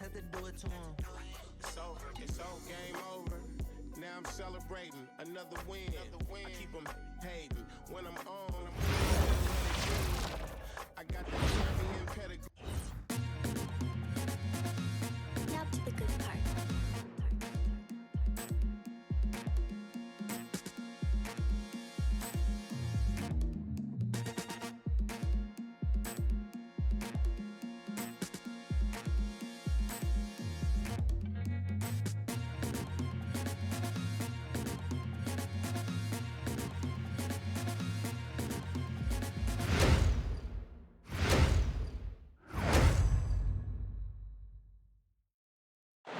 have to do it to him. It's over, game over. Now I'm celebrating another win. I keep them hating when I'm on. I got the champion pedigree. Now to the good part.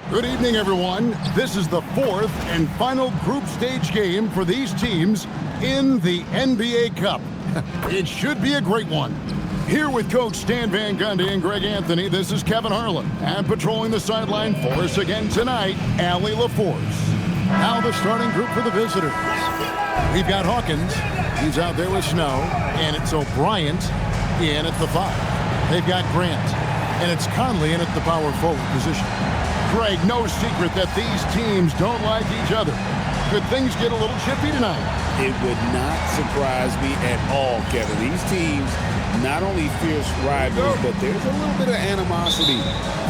Good evening, everyone. This is the fourth and final group stage game for these teams in the NBA Cup. It should be a great one. Here with Coach Stan Van Gundy and Greg Anthony, this is Kevin Harlan. And patrolling the sideline for us again tonight, Allie LaForce. Now the starting group for the visitors. We've got Hawkins. He's out there with Snow. And it's O'Brien in at the 5. They've got Grant. And it's Conley in at the power forward position. Greg, no secret that these teams don't like each other. Could things get a little chippy tonight? It would not surprise me at all, Kevin. These teams, not only fierce rivals, but there's a little bit of animosity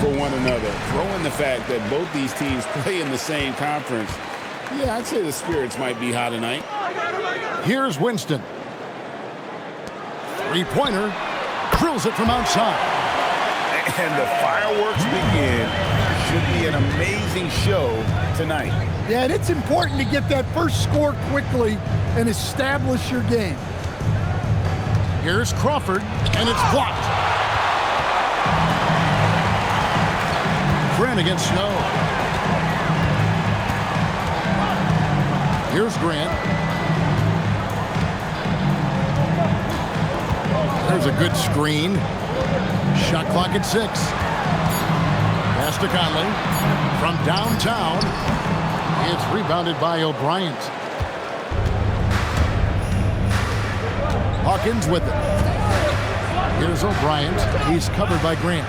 for one another. Throw in the fact that both these teams play in the same conference. Yeah, I'd say the spirits might be high tonight. Here's Winston. Three-pointer. Drills it from outside. And the fireworks begin. Should be an amazing show tonight. Yeah, and it's important to get that first score quickly and establish your game. Here's Crawford, and it's blocked. Grant against Snow. Here's Grant. There's a good screen. Shot clock at 6. Pass to Conley. From downtown, it's rebounded by O'Brien. Hawkins with it. Here's O'Brien. He's covered by Grant.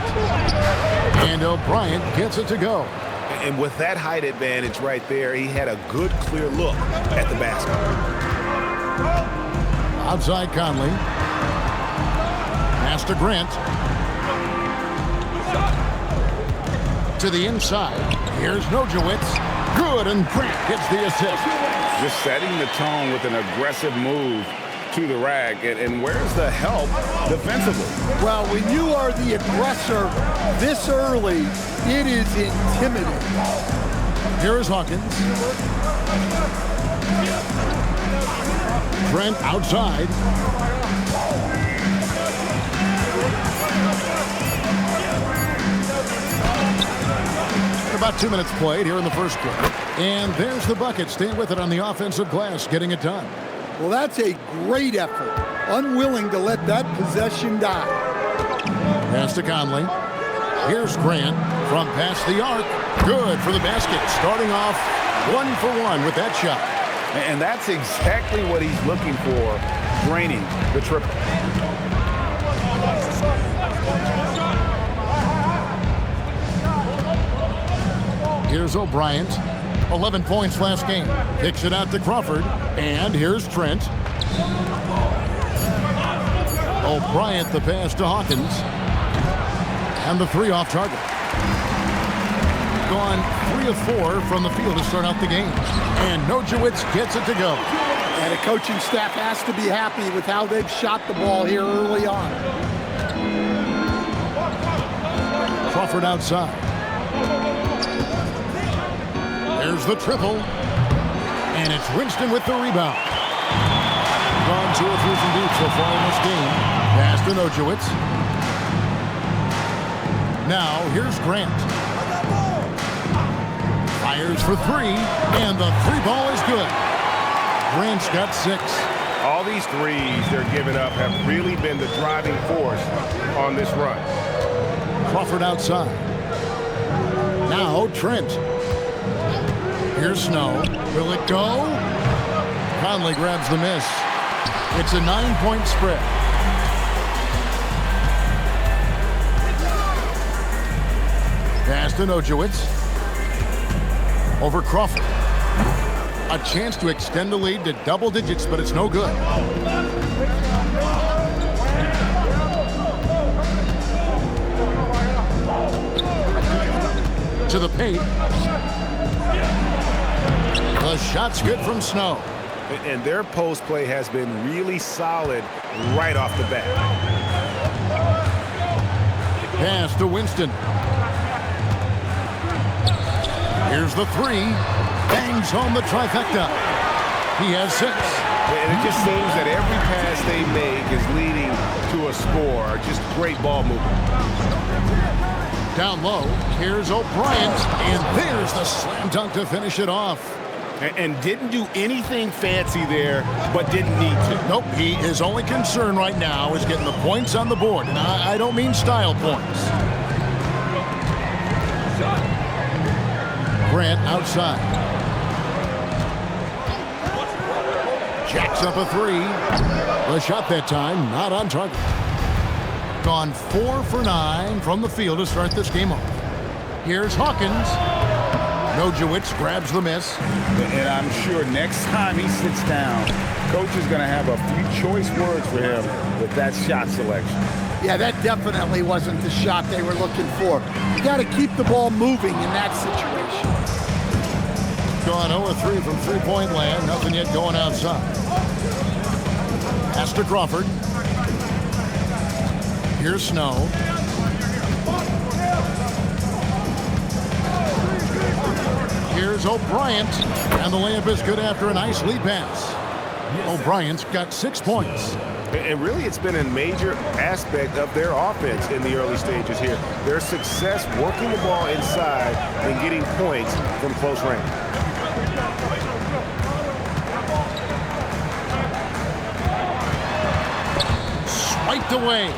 And O'Brien gets it to go. And with that height advantage right there, he had a good, clear look at the basket. Outside Conley. Pass to Grant. To the inside. Here's Nojewicz. Good, and Grant gets the assist. Just setting the tone with an aggressive move to the rack. And where's the help defensively? Well, when you are the aggressor this early, it is intimidating. Here is Hawkins. Trent outside. About 2 minutes played here in the first quarter. And there's the bucket. Staying with it on the offensive glass, getting it done. Well, that's a great effort. Unwilling to let that possession die. Pass to Conley. Here's Grant from past the arc. Good for the basket. Starting off 1 for 1 with that shot. And that's exactly what he's looking for, draining the triple. Here's O'Brien. 11 points last game. Kicks it out to Crawford. And here's Trent. O'Brien the pass to Hawkins. And the 3 off target. Gone 3 of 4 from the field to start out the game. And Nojewicz gets it to go. And the coaching staff has to be happy with how they've shot the ball here early on. Crawford outside. There's the triple. And it's Winston with the rebound. Gone 2 or 3 from deep so far in this game. Pass to Nojewicz. Now here's Grant. Fires for 3. And the 3 ball is good. Grant's got 6. All these threes they're giving up have really been the driving force on this run. Crawford outside. Now Trent. Here's Snow. Will it go? Conley grabs the miss. It's a 9-point spread. Pass to Nojewicz. Over Crawford. A chance to extend the lead to double digits, but it's no good. To the paint. The shot's good from Snow. And their post play has been really solid right off the bat. Pass to Winston. Here's the three. Bangs home the trifecta. He has 6. And it just seems that every pass they make is leading to a score. Just great ball movement. Down low, here's O'Brien, and there's the slam dunk to finish it off. And didn't do anything fancy there, but didn't need to. Nope, his only concern right now is getting the points on the board, and I don't mean style points. Grant outside. Jacks up a 3. The shot that time, not on target. Gone 4 for 9 from the field to start this game off. Here's Hawkins. Nojewicz grabs the miss. And I'm sure next time he sits down, coach is going to have a few choice words for him with that shot selection. Yeah, that definitely wasn't the shot they were looking for. You got to keep the ball moving in that situation. Gone 0-3 from three-point land. Nothing yet going outside. Pass to Crawford. Here's Snow. Here's O'Brien. And the layup is good after a nice lead pass. O'Brien's got 6 points. And really, it's been a major aspect of their offense in the early stages here. Their success working the ball inside and getting points from close range. Swiped away.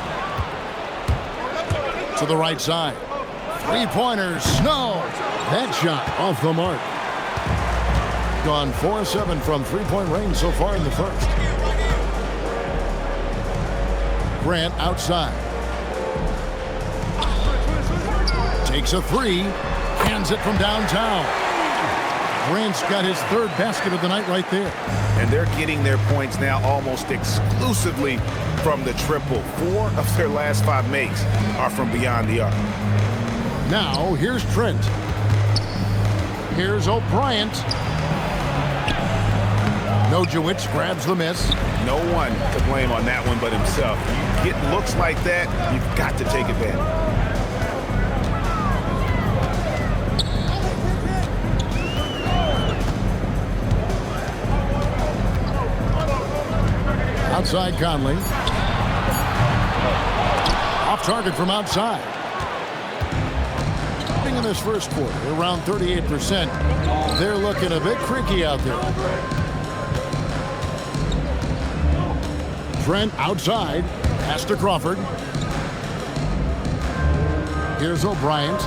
To the right side. Three-pointers, Snow. That shot off the mark. Gone 4-7 from three-point range so far in the first. Grant outside. Takes a 3. Hands it from downtown. Grant's got his 3rd basket of the night right there. And they're getting their points now almost exclusively from the triple. 4 of their last 5 makes are from beyond the arc. Now, here's Trent. Here's O'Brien. Nojewicz grabs the miss. No one to blame on that one but himself. You get looks like that, you've got to take advantage. Outside Conley. Off target from outside. In this first quarter, around 38%. They're looking a bit creaky out there. Trent outside. Pass to Crawford. Here's O'Brien.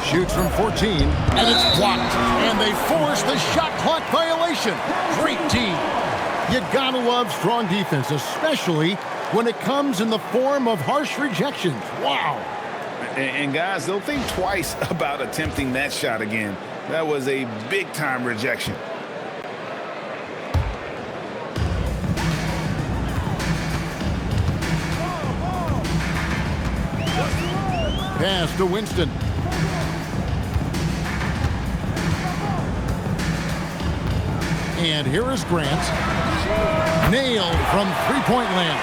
Shoots from 14, and it's blocked. And they force the shot clock violation. Great team. You gotta love strong defense, especially when it comes in the form of harsh rejections. Wow. And guys, they'll think twice about attempting that shot again. That was a big-time rejection. Pass to Winston. And here is Grant. Nailed from three-point land.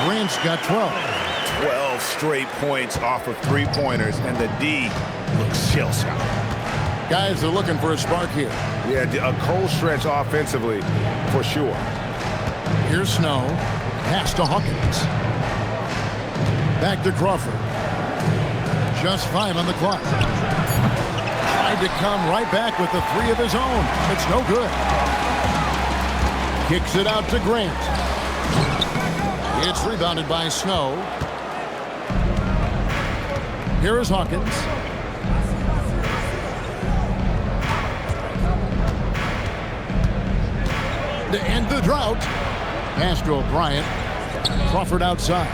Grant's got 12. 12 straight points off of three-pointers, and the D looks shell-shocked. Guys are looking for a spark here. Yeah, a cold stretch offensively, for sure. Here's Snow. Pass to Hawkins. Back to Crawford. Just 5 on the clock. Tried to come right back with the 3 of his own. It's no good. Kicks it out to Grant. It's rebounded by Snow. Here is Hawkins. To end the drought. Pass to O'Brien. Crawford outside.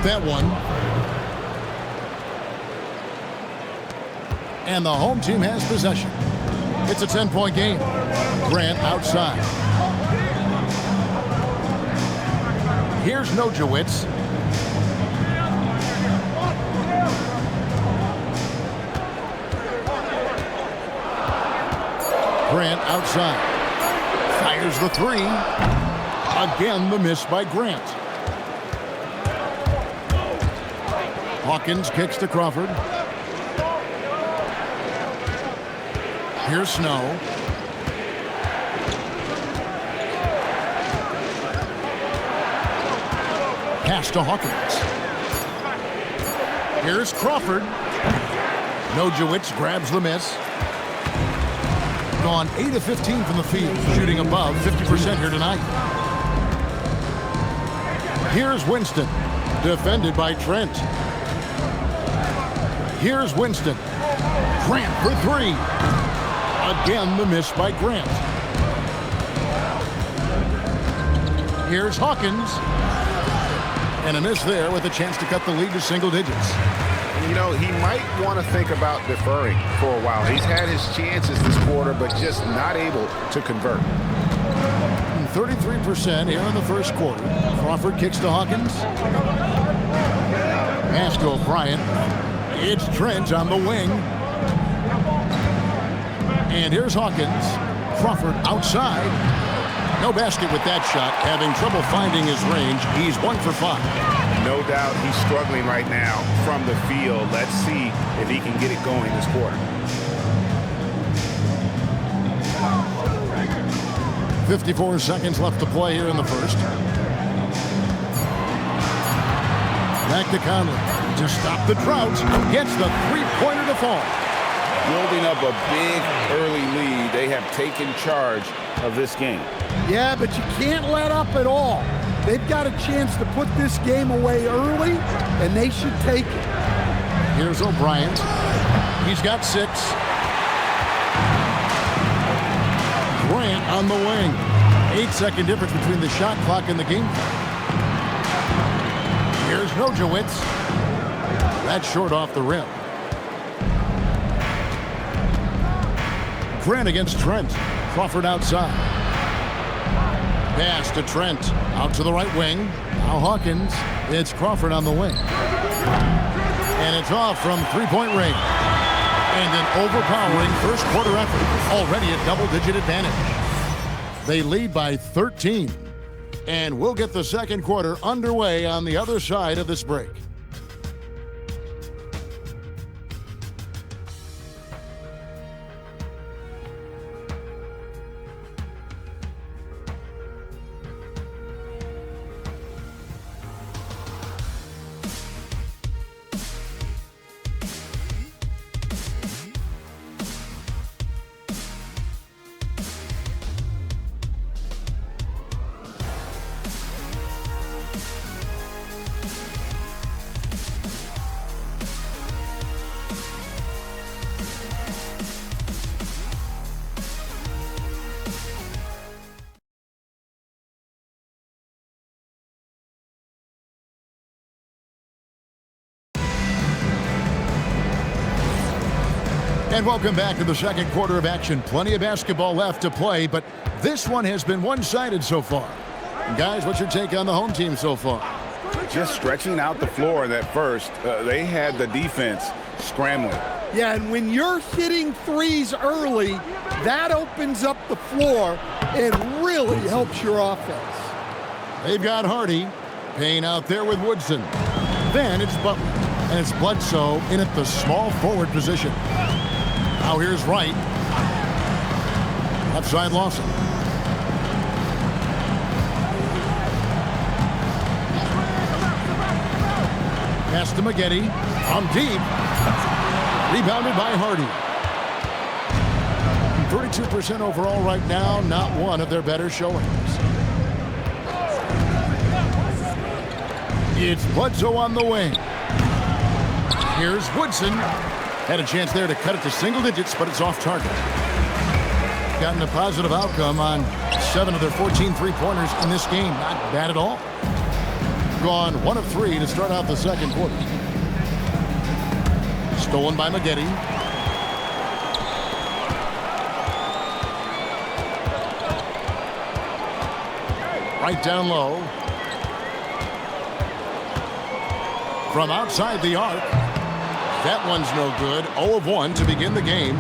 that one. And the home team has possession. It's a 10-point game. Grant outside. Here's Nojewicz. Grant outside. Fires the three. Again, the miss by Grant. Hawkins kicks to Crawford. Here's Snow. Pass to Hawkins. Here's Crawford. Nojewicz grabs the miss. Gone 8 of 15 from the field, shooting above 50% here tonight. Here's Winston, defended by Trent. Here's Winston. Grant for three. Again, the miss by Grant. Here's Hawkins. And a miss there with a chance to cut the lead to single digits. You know, he might want to think about deferring for a while. He's had his chances this quarter, but just not able to convert. 33% here in the first quarter. Crawford kicks to Hawkins. Pass to O'Brien. It's Trent on the wing. And here's Hawkins. Crawford outside. No basket with that shot. Having trouble finding his range. He's 1 for 5. No doubt he's struggling right now from the field. Let's see if he can get it going this quarter. 54 seconds left to play here in the first. Back to Conley to stop the drought. Gets the three-pointer to fall. Building up a big early lead. They have taken charge of this game. Yeah, but you can't let up at all. They've got a chance to put this game away early, and they should take it. Here's O'Brien. He's got 6. Grant on the wing. 8-second difference between the shot clock and the game. Here's Nojewicz. That's short off the rim. Grant against Trent. Crawford outside. Pass to Trent. Out to the right wing. Now Hawkins. It's Crawford on the wing. And it's off from three-point range. And an overpowering first quarter effort. Already a double-digit advantage. They lead by 13. And we'll get the second quarter underway on the other side of this break. And welcome back to the second quarter of action. Plenty of basketball left to play, but this one has been one-sided so far. Guys, what's your take on the home team so far? Just stretching out the floor at first. They had the defense scrambling. Yeah, and when you're hitting threes early, that opens up the floor and really helps your offense. They've got Hardy. Payne out there with Woodson. Then it's Butler. And it's Bledsoe in at the small forward position. Now here's Wright. Left side Lawson. Pass to Maggette. From deep. Rebounded by Hardy. 32% overall right now. Not one of their better showings. It's Bledsoe on the wing. Here's Woodson. Had a chance there to cut it to single digits, but it's off target. Gotten a positive outcome on 7 of their 14 three-pointers in this game. Not bad at all. gone 1 of 3 to start out the second quarter. Stolen by Maggette. Right down low. From outside the arc. That one's no good. 0 of 1 to begin the game.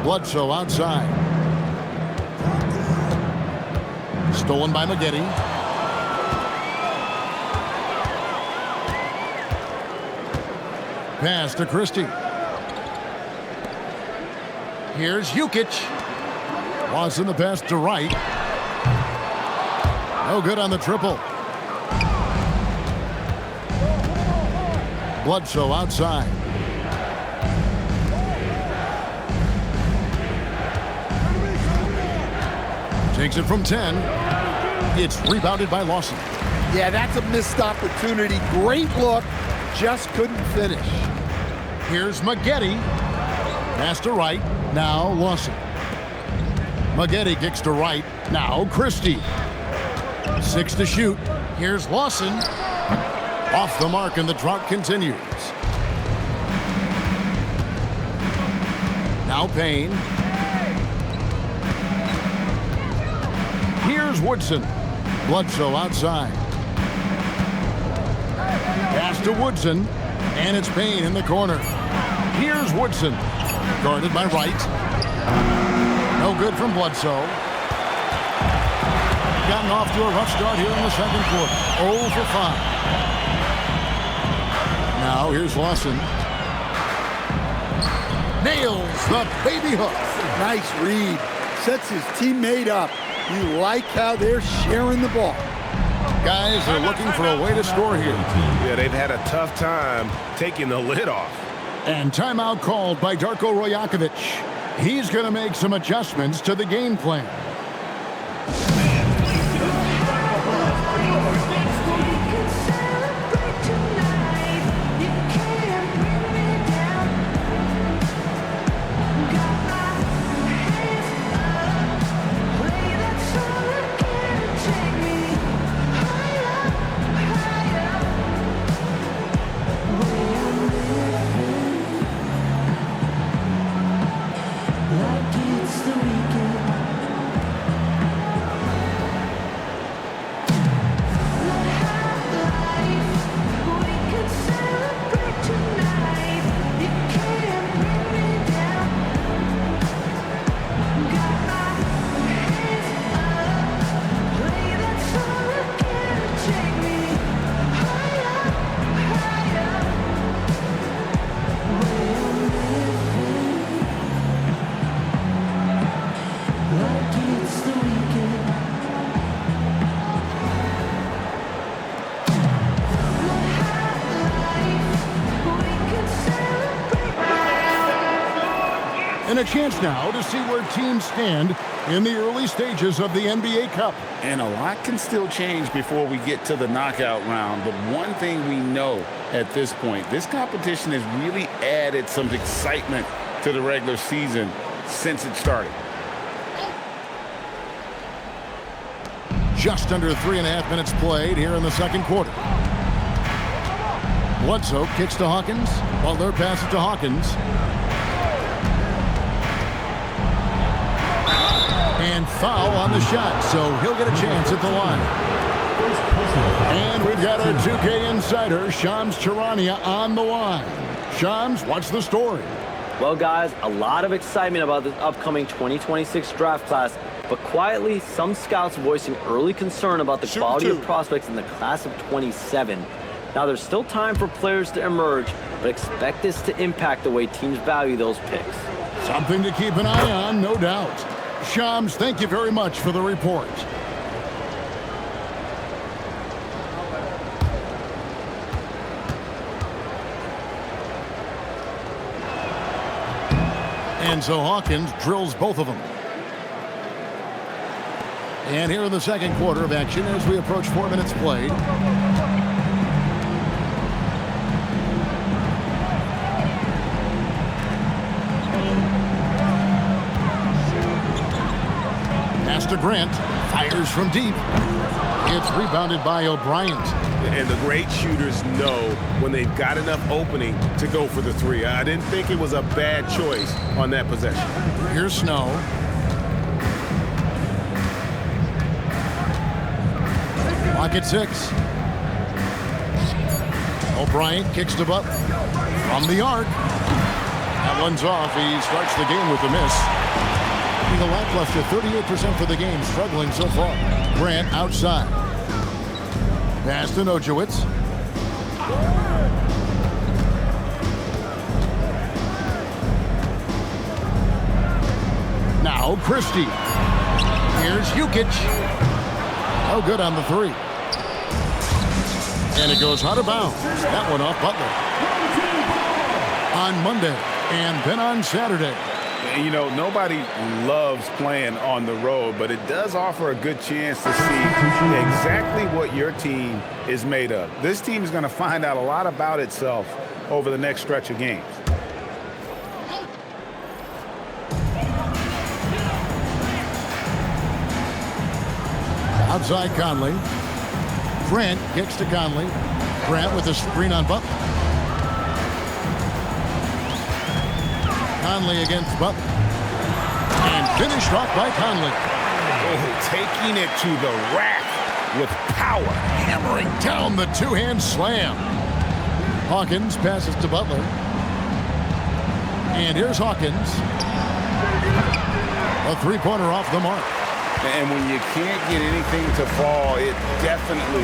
Bledsoe outside. Stolen by Maggette. Pass to Christie. Here's Jukic. Wants in the pass to Wright. No good on the triple. Bledsoe outside. Takes it from 10. It's rebounded by Lawson. Yeah, that's a missed opportunity. Great look. Just couldn't finish. Here's Maggette. Pass to Wright. Now Lawson. Maggette kicks to Wright. Now Christie. 6 to shoot. Here's Lawson. Off the mark, and the drought continues. Now Payne. Here's Woodson. Bledsoe outside. Pass to Woodson. And it's Payne in the corner. Here's Woodson. Guarded by Wright. No good from Bledsoe. Gotten off to a rough start here in the second quarter. 0 for 5. Now here's Lawson. Nails the baby hook. Nice read. Sets his teammate up. You like how they're sharing the ball. Guys are looking for a way to score here. Yeah, they've had a tough time taking the lid off. And timeout called by Darko Rojakovic. He's going to make some adjustments to the game plan. And a chance now to see where teams stand in the early stages of the NBA Cup. And a lot can still change before we get to the knockout round. But one thing we know at this point, this competition has really added some excitement to the regular season since it started. Just under 3.5 minutes played here in the second quarter. Bledsoe kicks to Hawkins. Butler passes to Hawkins. And foul on the shot, so he'll get a chance at the line. And we've got our 2K insider, Shams Charania, on the line. Shams, what's the story? Well, guys, a lot of excitement about this upcoming 2026 draft class, but quietly, some scouts voicing early concern about the quality of prospects in the class of 27. Now, there's still time for players to emerge, but expect this to impact the way teams value those picks. Something to keep an eye on, no doubt. Shams, thank you very much for the report. And so Hawkins drills both of them. And here in the second quarter of action as we approach 4 minutes played. to Grant. Fires from deep. It's rebounded by O'Brien. And the great shooters know when they've got enough opening to go for the three. I didn't think it was a bad choice on that possession. Here's Snow. Clock at 6. O'Brien kicks to Butler. From the arc. That one's off. He starts the game with a miss. The lackluster 38% for the game, struggling so far. Grant outside. Pass to Nojewicz. Now Christie. Here's Jukic. Oh, good on the three. And it goes out of bounds. That one off Butler. On Monday and then on Saturday. You know, nobody loves playing on the road, but it does offer a good chance to see exactly what your team is made of. This team is going to find out a lot about itself over the next stretch of games. Outside Conley. Grant kicks to Conley. Grant with a screen on Butler. Conley against Butler. And finished off by Conley. Oh, taking it to the rack with power. Hammering down the two-hand slam. Hawkins passes to Butler. And here's Hawkins. A three-pointer off the mark. And when you can't get anything to fall, it definitely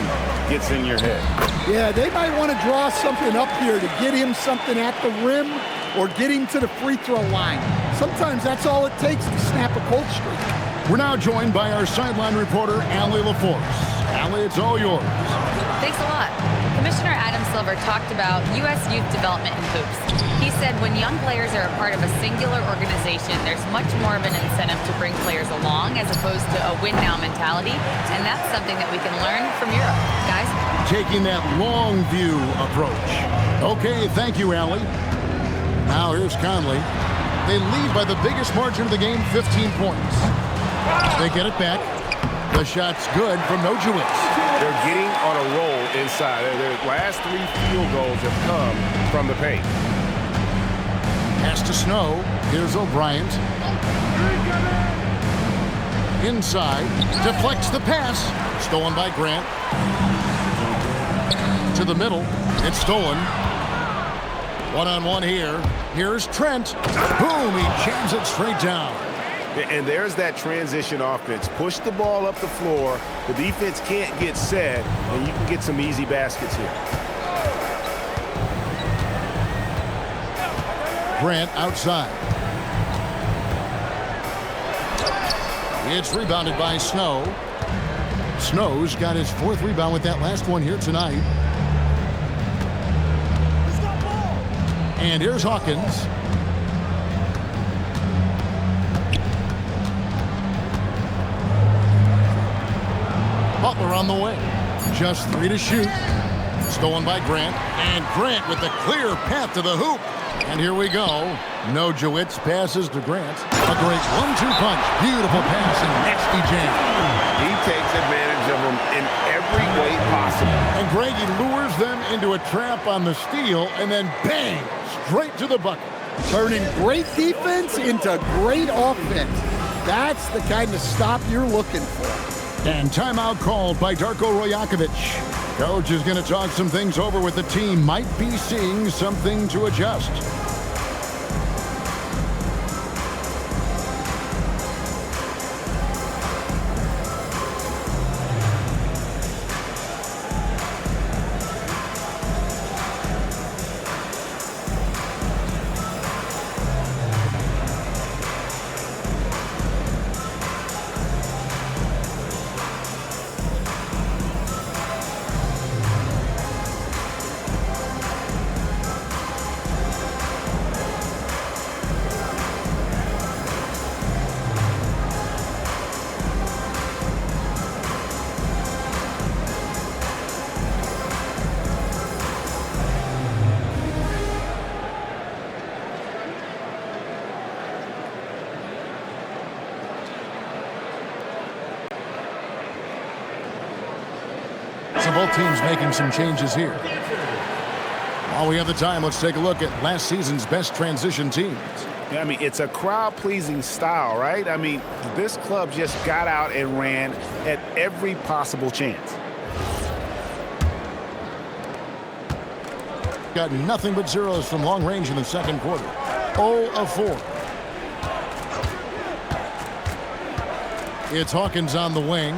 gets in your head. Yeah, they might want to draw something up here to get him something at the rim or get him to the free throw line. Sometimes that's all it takes to snap a cold streak. We're now joined by our sideline reporter, Allie LaForce. Allie, it's all yours. Thanks a lot. Commissioner Adam Silver talked about U.S. youth development in hoops. He said when young players are a part of a singular organization, there's much more of an incentive to bring players along as opposed to a win-now mentality, and that's something that we can learn from Europe. Guys? Taking that long view approach. Okay, thank you, Allie. Now here's Conley. They lead by the biggest margin of the game, 15 points. They get it back. The shot's good from Nojewicz. They're getting on a roll inside. Their last 3 field goals have come from the paint. Pass to Snow. Here's O'Brien. Inside. Deflects the pass. Stolen by Grant. To the middle. It's stolen. One-on-one here. Here's Trent. Boom! He jams it straight down. And there's that transition offense. Push the ball up the floor. The defense can't get set, and you can get some easy baskets here. Grant outside. It's rebounded by Snow. Snow's got his 4th rebound with that last one here tonight. And here's Hawkins. Butler on the way. Just 3 to shoot. Stolen by Grant. And Grant with the clear path to the hoop. And here we go. Nojewicz passes to Grant. A great 1-2 punch. Beautiful pass and nasty jam. He takes advantage of them in every way possible. And Greggy lures them into a trap on the steal and then bang, straight to the bucket. Turning great defense into great offense. That's the kind of stop you're looking for. And timeout called by Darko Rojakovic. Coach is going to talk some things over with the team. Might be seeing something to adjust. So both teams making some changes here. While we have the time, let's take a look at last season's best transition teams. Yeah, I mean, it's a crowd-pleasing style, right? I mean, this club just got out and ran at every possible chance. Got nothing but zeros from long range in the second quarter. 0 of 4. It's Hawkins on the wing.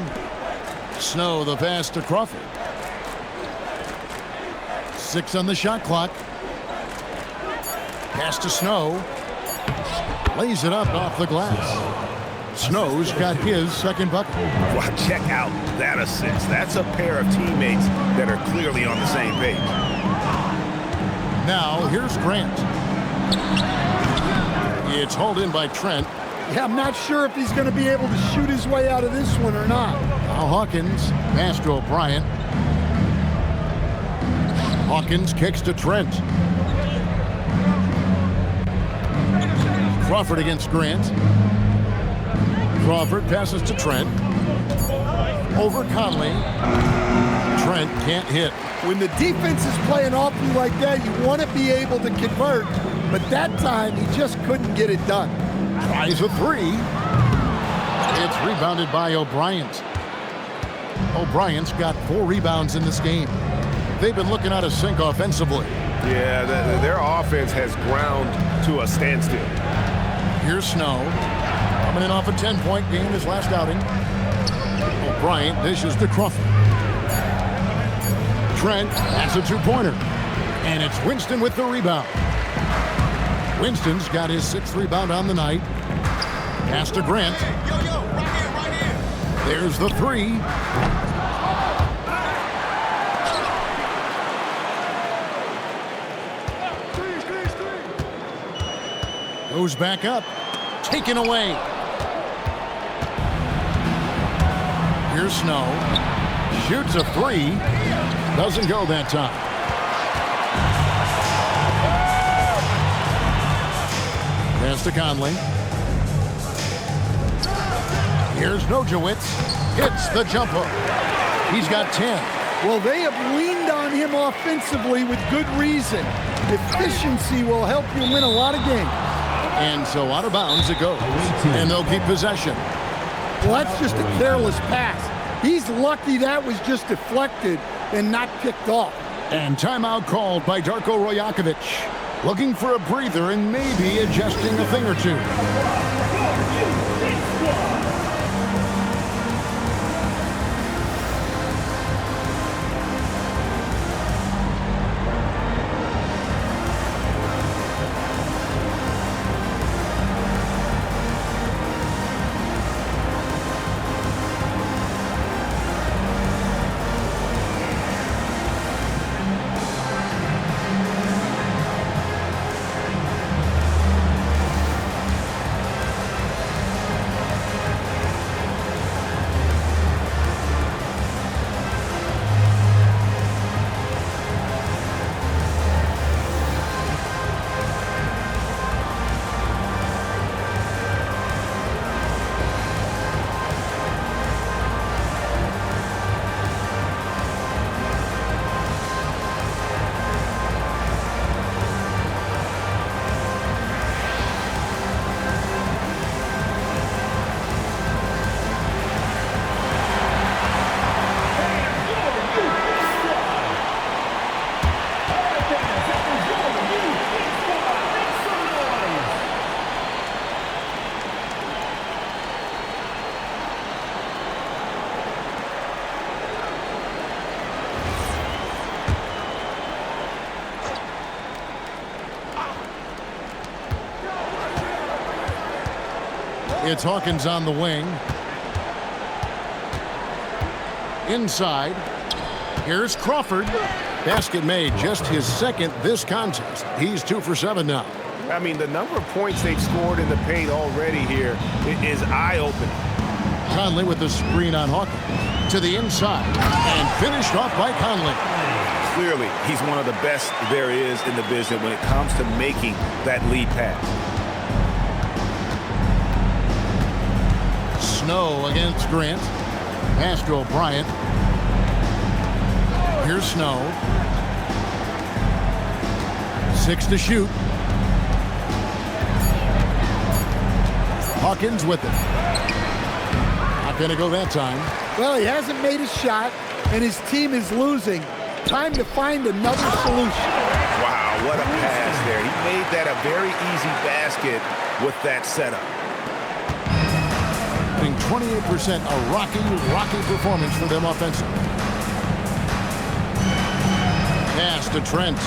Snow the pass to Crawford. 6 on the shot clock. Pass to Snow. Lays it up off the glass. Snow's got his second bucket. Wow, check out that assist. That's a pair of teammates that are clearly on the same page. Now, here's Grant. It's hauled in by Trent. Yeah, I'm not sure if he's going to be able to shoot his way out of this one or not. Now Hawkins, pass to O'Brien. Hawkins kicks to Trent. Crawford against Grant. Crawford passes to Trent. Over Conley. Trent can't hit. When the defense is playing off you like that, you want to be able to convert, but that time he just couldn't get it done. Tries a 3. It's rebounded by O'Brien. O'Brien's got 4 rebounds in this game. They've been looking out of sync offensively. Yeah, their offense has ground to a standstill. Here's Snow. Coming in off a 10-point game his last outing. O'Brien dishes to Crawford. Trent has a 2-pointer. And it's Winston with the rebound. Winston's got his 6th rebound on the night. Pass to Grant. There's the 3. Goes back up. Taken away. Here's Snow. Shoots a 3. Doesn't go that time. Pass to Conley. Here's Nojewicz. Hits the jumper. He's got 10. Well, they have leaned on him offensively with good reason. Efficiency will help you win a lot of games. And so out of bounds it goes. And they'll keep possession. Well, that's just a careless pass. He's lucky that was just deflected and not picked off. And timeout called by Darko Rojakovic. Looking for a breather and maybe adjusting a thing or two. It's Hawkins on the wing. Inside. Here's Crawford. Basket made, just his 2nd this contest. He's 2 for 7 now. I mean, the number of points they've scored in the paint already here is eye-opening. Conley with the screen on Hawkins. To the inside. And finished off by Conley. Clearly, he's one of the best there is in the business when it comes to making that lead pass. Snow against Grant. Pass to O'Brien. Here's Snow. 6 to shoot. Hawkins with it. Not going to go that time. Well, he hasn't made a shot, and his team is losing. Time to find another solution. Wow, what a pass there. He made that a very easy basket with that setup. 28%, a rocky performance for them offensively. Pass to Trent.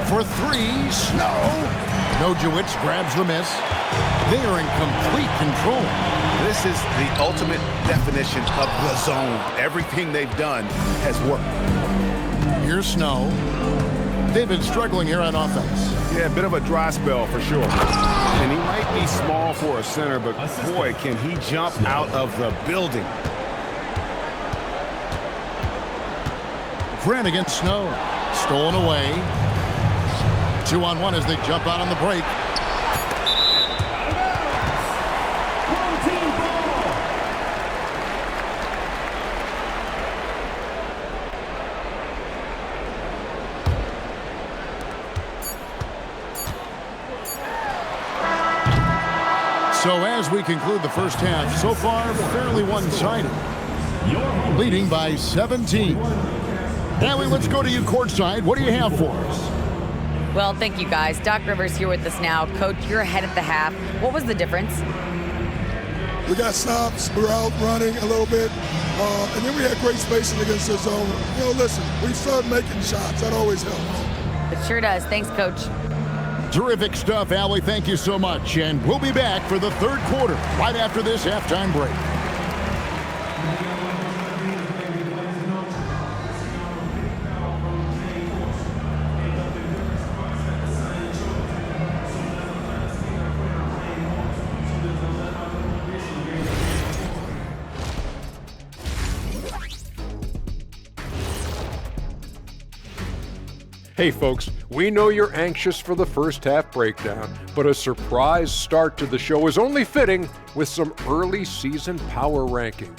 For 3, Snow. Nojewicz grabs the miss. They are in complete control. This is the ultimate definition of the zone. Everything they've done has worked. Here's Snow. They've been struggling here on offense. Yeah, a bit of a dry spell for sure. And he might be small for a center, but boy, can he jump out of the building. Grant against Snow. Stolen away. 2-on-1 as they jump out on the break. So as we conclude the first half, so far fairly one-sided. Leading by 17. Allie, let's go to you courtside. What do you have for us? Well, thank you, guys. Doc Rivers here with us now. Coach, you're ahead at the half. What was the difference? We got stops. We were out running a little bit. And then we had great spacing against the zone. You know, listen, we started making shots. That always helps. It sure does. Thanks, Coach. Terrific stuff, Allie. Thank you so much. And we'll be back for the third quarter right after this halftime break. Hey folks, we know you're anxious for the first half breakdown, but a surprise start to the show is only fitting with some early season power rankings.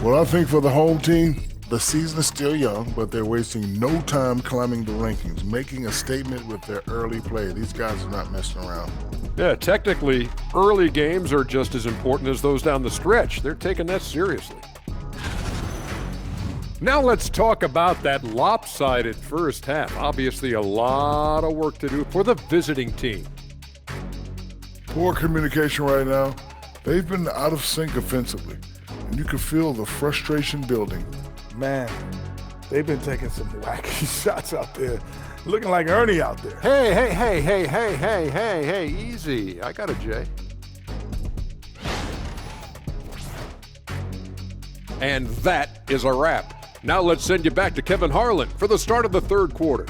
Well, I think for the home team, the season is still young, but they're wasting no time climbing the rankings, making a statement with their early play. These guys are not messing around. Yeah, technically, early games are just as important as those down the stretch. They're taking that seriously. Now let's talk about that lopsided first half. Obviously, a lot of work to do for the visiting team. Poor communication right now. They've been out of sync offensively, and you can feel the frustration building. Man, they've been taking some wacky shots out there. Looking like Ernie out there. Hey, easy. I got a J. And that is a wrap. Now let's send you back to Kevin Harlan for the start of the third quarter.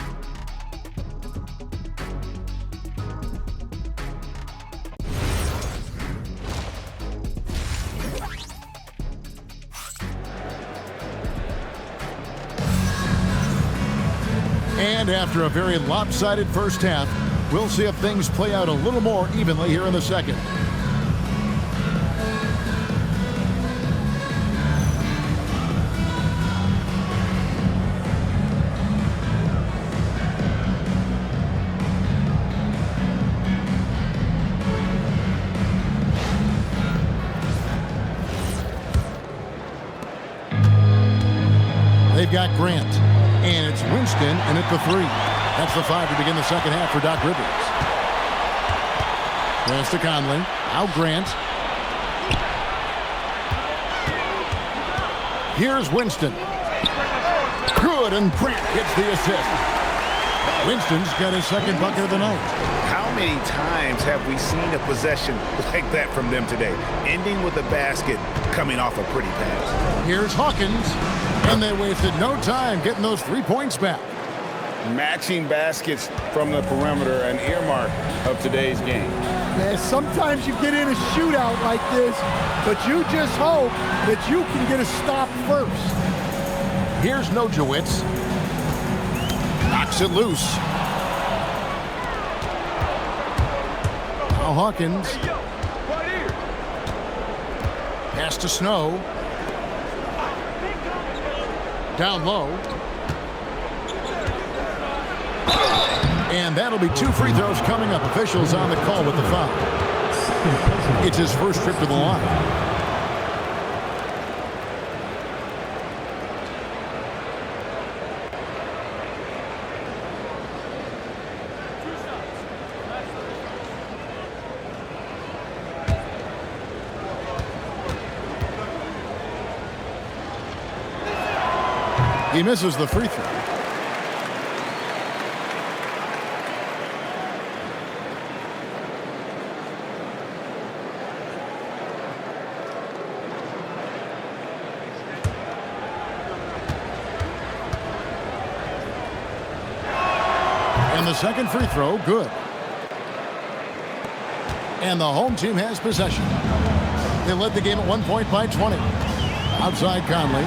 And after a very lopsided first half, we'll see if things play out a little more evenly here in the second. They've got Grant, and it's Winston, and at the 3. That's the 5 to begin the second half for Doc Rivers. Pass to Conley. Now Grant. Here's Winston. Good, and Grant gets the assist. Winston's got his second bucket of the night. How many times have we seen a possession like that from them today? Ending with a basket, coming off a pretty pass. Here's Hawkins, and they wasted no time getting those 3 points back. Matching baskets from the perimeter, an earmark of today's game. Yeah, sometimes you get in a shootout like this, but you just hope that you can get a stop first. Here's Nojewicz. Knocks it loose. Now Hawkins. Pass to Snow. Down low. And that'll be 2 free throws coming up. Officials on the call with the foul. It's his first trip to the line. He misses the free throw. And the second free throw, good. And the home team has possession. They led the game at 1 point by 20. Outside Conley.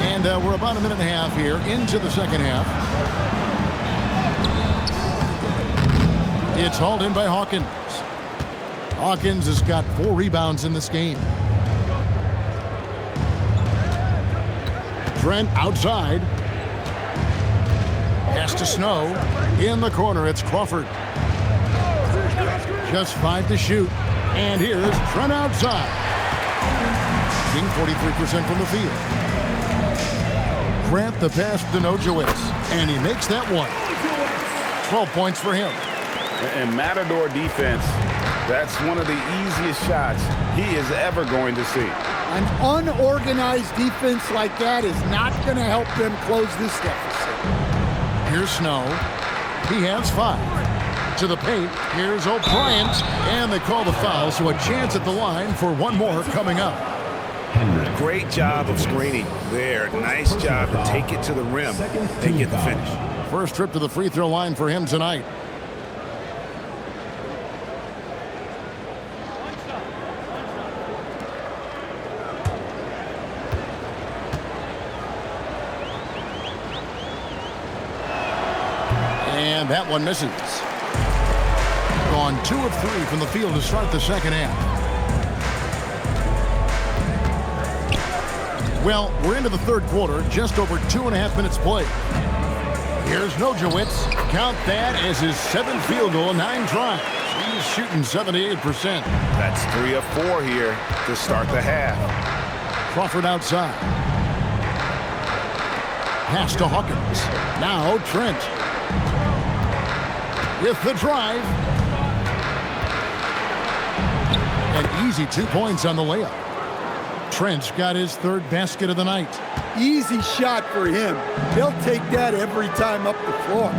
And we're about a minute and a half here into the second half. It's hauled in by Hawkins. Hawkins has got 4 rebounds in this game. Trent outside. Has to Snow. In the corner, it's Crawford. Just 5 to shoot. And here's Trent outside. Shooting 43% from the field. Grant the pass to Nojewicz, and he makes that one. 12 points for him. And Matador defense, that's one of the easiest shots he is ever going to see. An unorganized defense like that is not going to help them close this deficit. Here's Snow. He has 5. To the paint, here's O'Brien, and they call the foul, so a chance at the line for one more coming up. Great job of screening there. Nice job to take it to the rim and get the finish. First trip to the free throw line for him tonight. And that one misses. Gone 2 of 3 from the field to start the second half. Well, we're into the third quarter, just over 2.5 minutes played. Here's Nojewicz. Count that as his 7th field goal, 9 tries. He's shooting 78%. That's 3 of 4 here to start the half. Crawford outside. Pass to Hawkins. Now Trent. With the drive. An easy 2 points on the layup. Trent's got his 3rd basket of the night. Easy shot for him. He'll take that every time up the floor.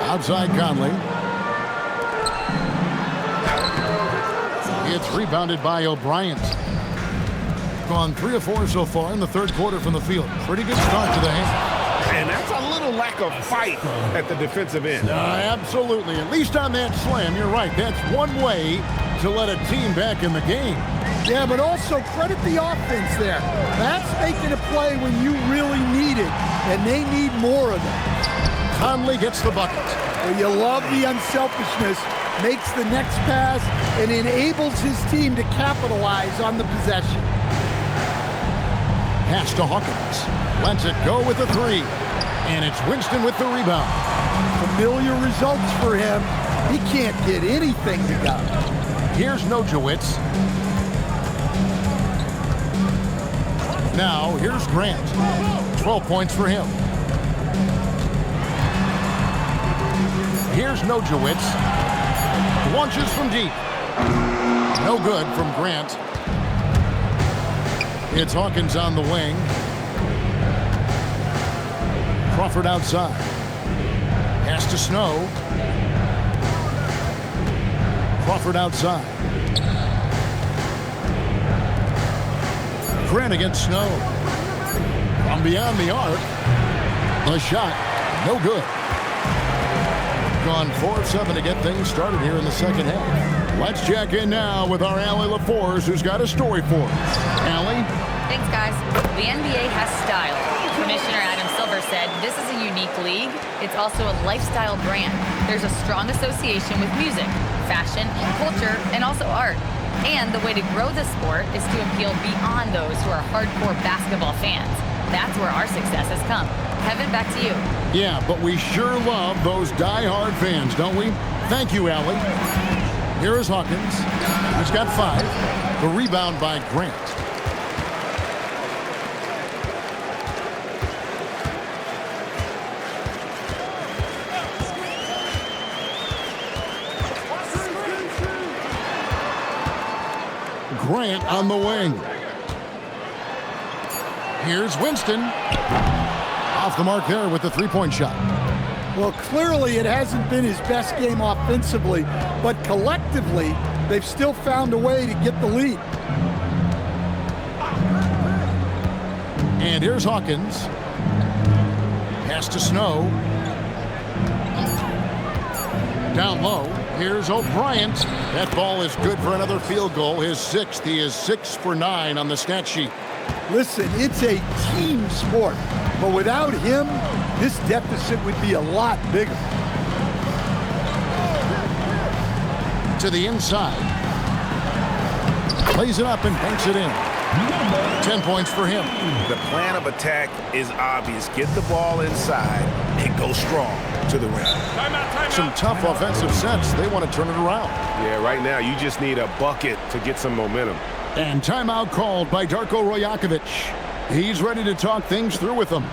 Outside Conley. It's rebounded by O'Brien. Gone 3 of 4 so far in the third quarter from the field. Pretty good start to the half. And that's a little lack of fight at the defensive end. Absolutely. At least on that slam, you're right. That's one way to let a team back in the game. Yeah, but also credit the offense there. That's making a play when you really need it, and they need more of it. Conley gets the bucket. Well, you love the unselfishness, makes the next pass, and enables his team to capitalize on the possession. Pass to Hawkins. Lets it go with the 3. And it's Winston with the rebound. Familiar results for him. He can't get anything to go. Here's Nojewicz. Now, here's Grant. 12 points for him. Here's Nojewicz. Launches from deep. No good from Grant. It's Hawkins on the wing. Crawford outside. Pass to Snow. Crawford outside. Grant against Snow. From beyond the arc. The shot, no good. Gone 4 of 7 to get things started here in the second half. Let's check in now with our Allie LaForce, who's got a story for us. Allie? Thanks, guys. The NBA has style. Commissioner Adam Silver Silver said, this is a unique league. It's also a lifestyle brand. There's a strong association with music, fashion, culture, and also art. And the way to grow the sport is to appeal beyond those who are hardcore basketball fans. That's where our success has come. Kevin, back to you. Yeah, but we sure love those die-hard fans, don't we? Thank you, Allie. Here is Hawkins. He's got 5. The rebound by Grant. Grant on the wing. Here's Winston. Off the mark there with the three-point shot. Well, clearly it hasn't been his best game offensively, but collectively, they've still found a way to get the lead. And here's Hawkins. Pass to Snow. Down low. Here's O'Brien. That ball is good for another field goal. His 6th. He is 6 for 9 on the stat sheet. Listen, it's a team sport, but without him, this deficit would be a lot bigger. To the inside. Plays it up and banks it in. 10 points for him. The plan of attack is obvious. Get the ball inside and go strong to the rim. Some tough offensive sets. They want to turn it around. Yeah, right now you just need a bucket to get some momentum. And timeout called by Darko Rojakovic. He's ready to talk things through with them.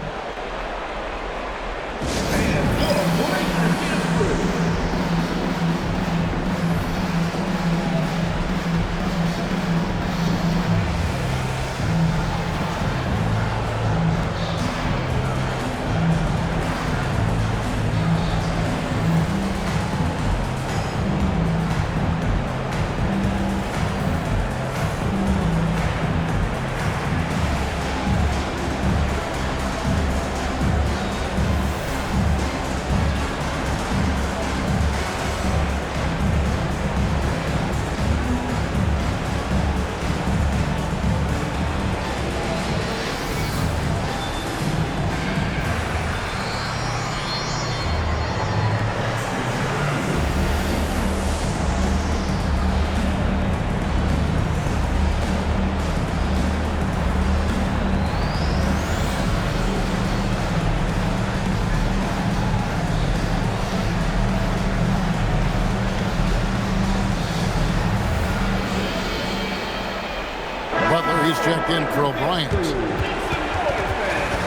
He's checked in for O'Brien.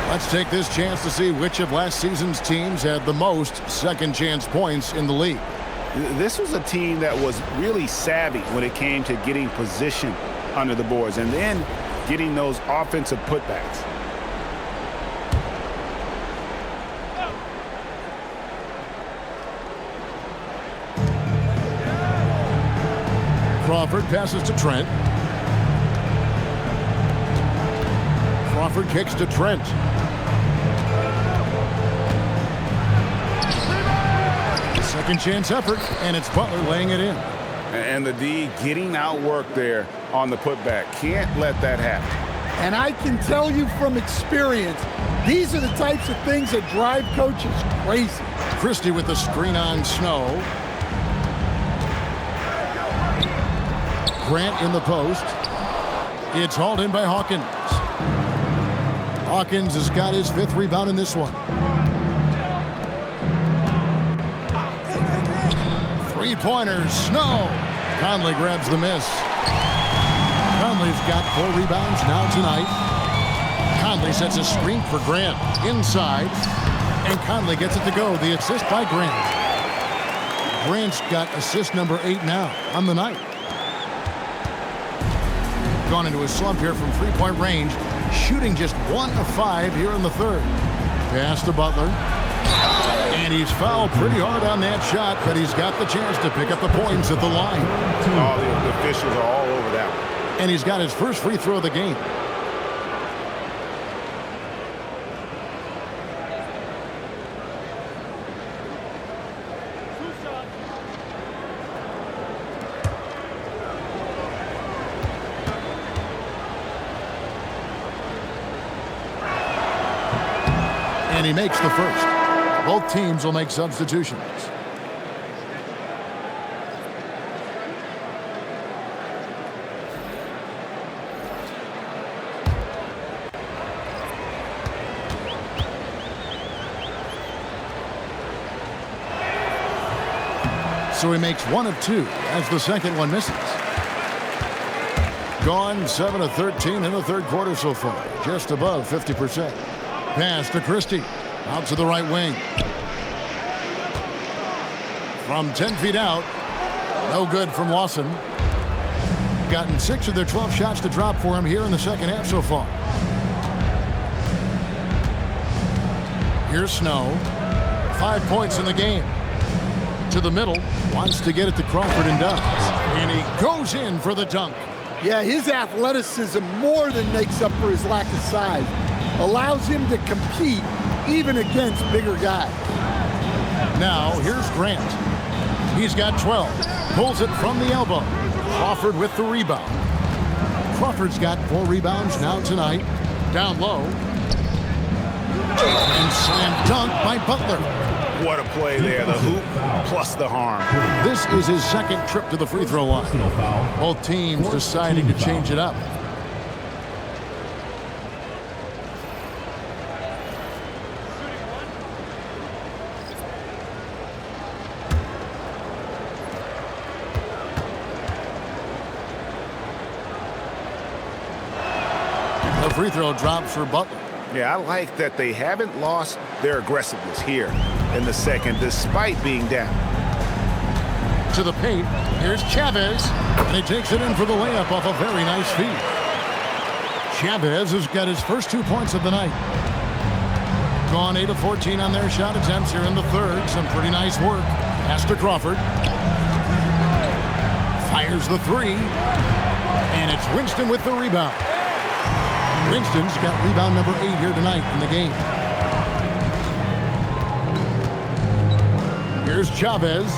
Let's take this chance to see which of last season's teams had the most second chance points in the league. This was a team that was really savvy when it came to getting position under the boards and then getting those offensive putbacks. Crawford passes to Trent. Crawford kicks to Trent. Second chance effort, and it's Butler laying it in. And the D getting outworked there on the putback. Can't let that happen. And I can tell you from experience, these are the types of things that drive coaches crazy. Christie with the screen on Snow. Grant in the post. It's hauled in by Hawkins. Hawkins has got his 5th rebound in this one. Three-pointers, Snow. Conley grabs the miss. Conley's got 4 rebounds now tonight. Conley sets a screen for Grant inside, and Conley gets it to go. The assist by Grant. Grant's got assist number 8 now on the night. Gone into a slump here from three-point range, shooting just 1 of 5 here in the third. Pass to Butler. And he's fouled pretty hard on that shot, but he's got the chance to pick up the points at the line. Oh, the officials are all over that one. And he's got his first free throw of the game. And he makes the first. Both teams will make substitutions. So he makes 1 of 2 as the second one misses. Gone 7 of 13 in the third quarter so far, just above 50%. Pass to Christie, out to the right wing. From 10 feet out, no good from Lawson. Gotten 6 of their 12 shots to drop for him here in the second half so far. Here's Snow, 5 points in the game. To the middle, wants to get it to Crawford and does. And he goes in for the dunk. Yeah, his athleticism more than makes up for his lack of size. Allows him to compete even against bigger guys. Now, here's Grant. He's got 12. Pulls it from the elbow. Crawford with the rebound. Crawford's got 4 rebounds now tonight. Down low. And slam dunk by Butler. What a play there, the hoop plus the harm. This is his second trip to the free throw line. Both teams deciding to change it up. The free throw drops for Butler. Yeah, I like that they haven't lost their aggressiveness here in the second, despite being down. To the paint, here's Chavez, and he takes it in for the layup off a very nice feed. Chavez has got his first 2 points of the night. Gone 8 of 14 on their shot attempts here in the third. Some pretty nice work. Pass to Crawford. Fires the 3, and it's Winston with the rebound. Winston's got rebound number 8 here tonight in the game. Here's Chavez.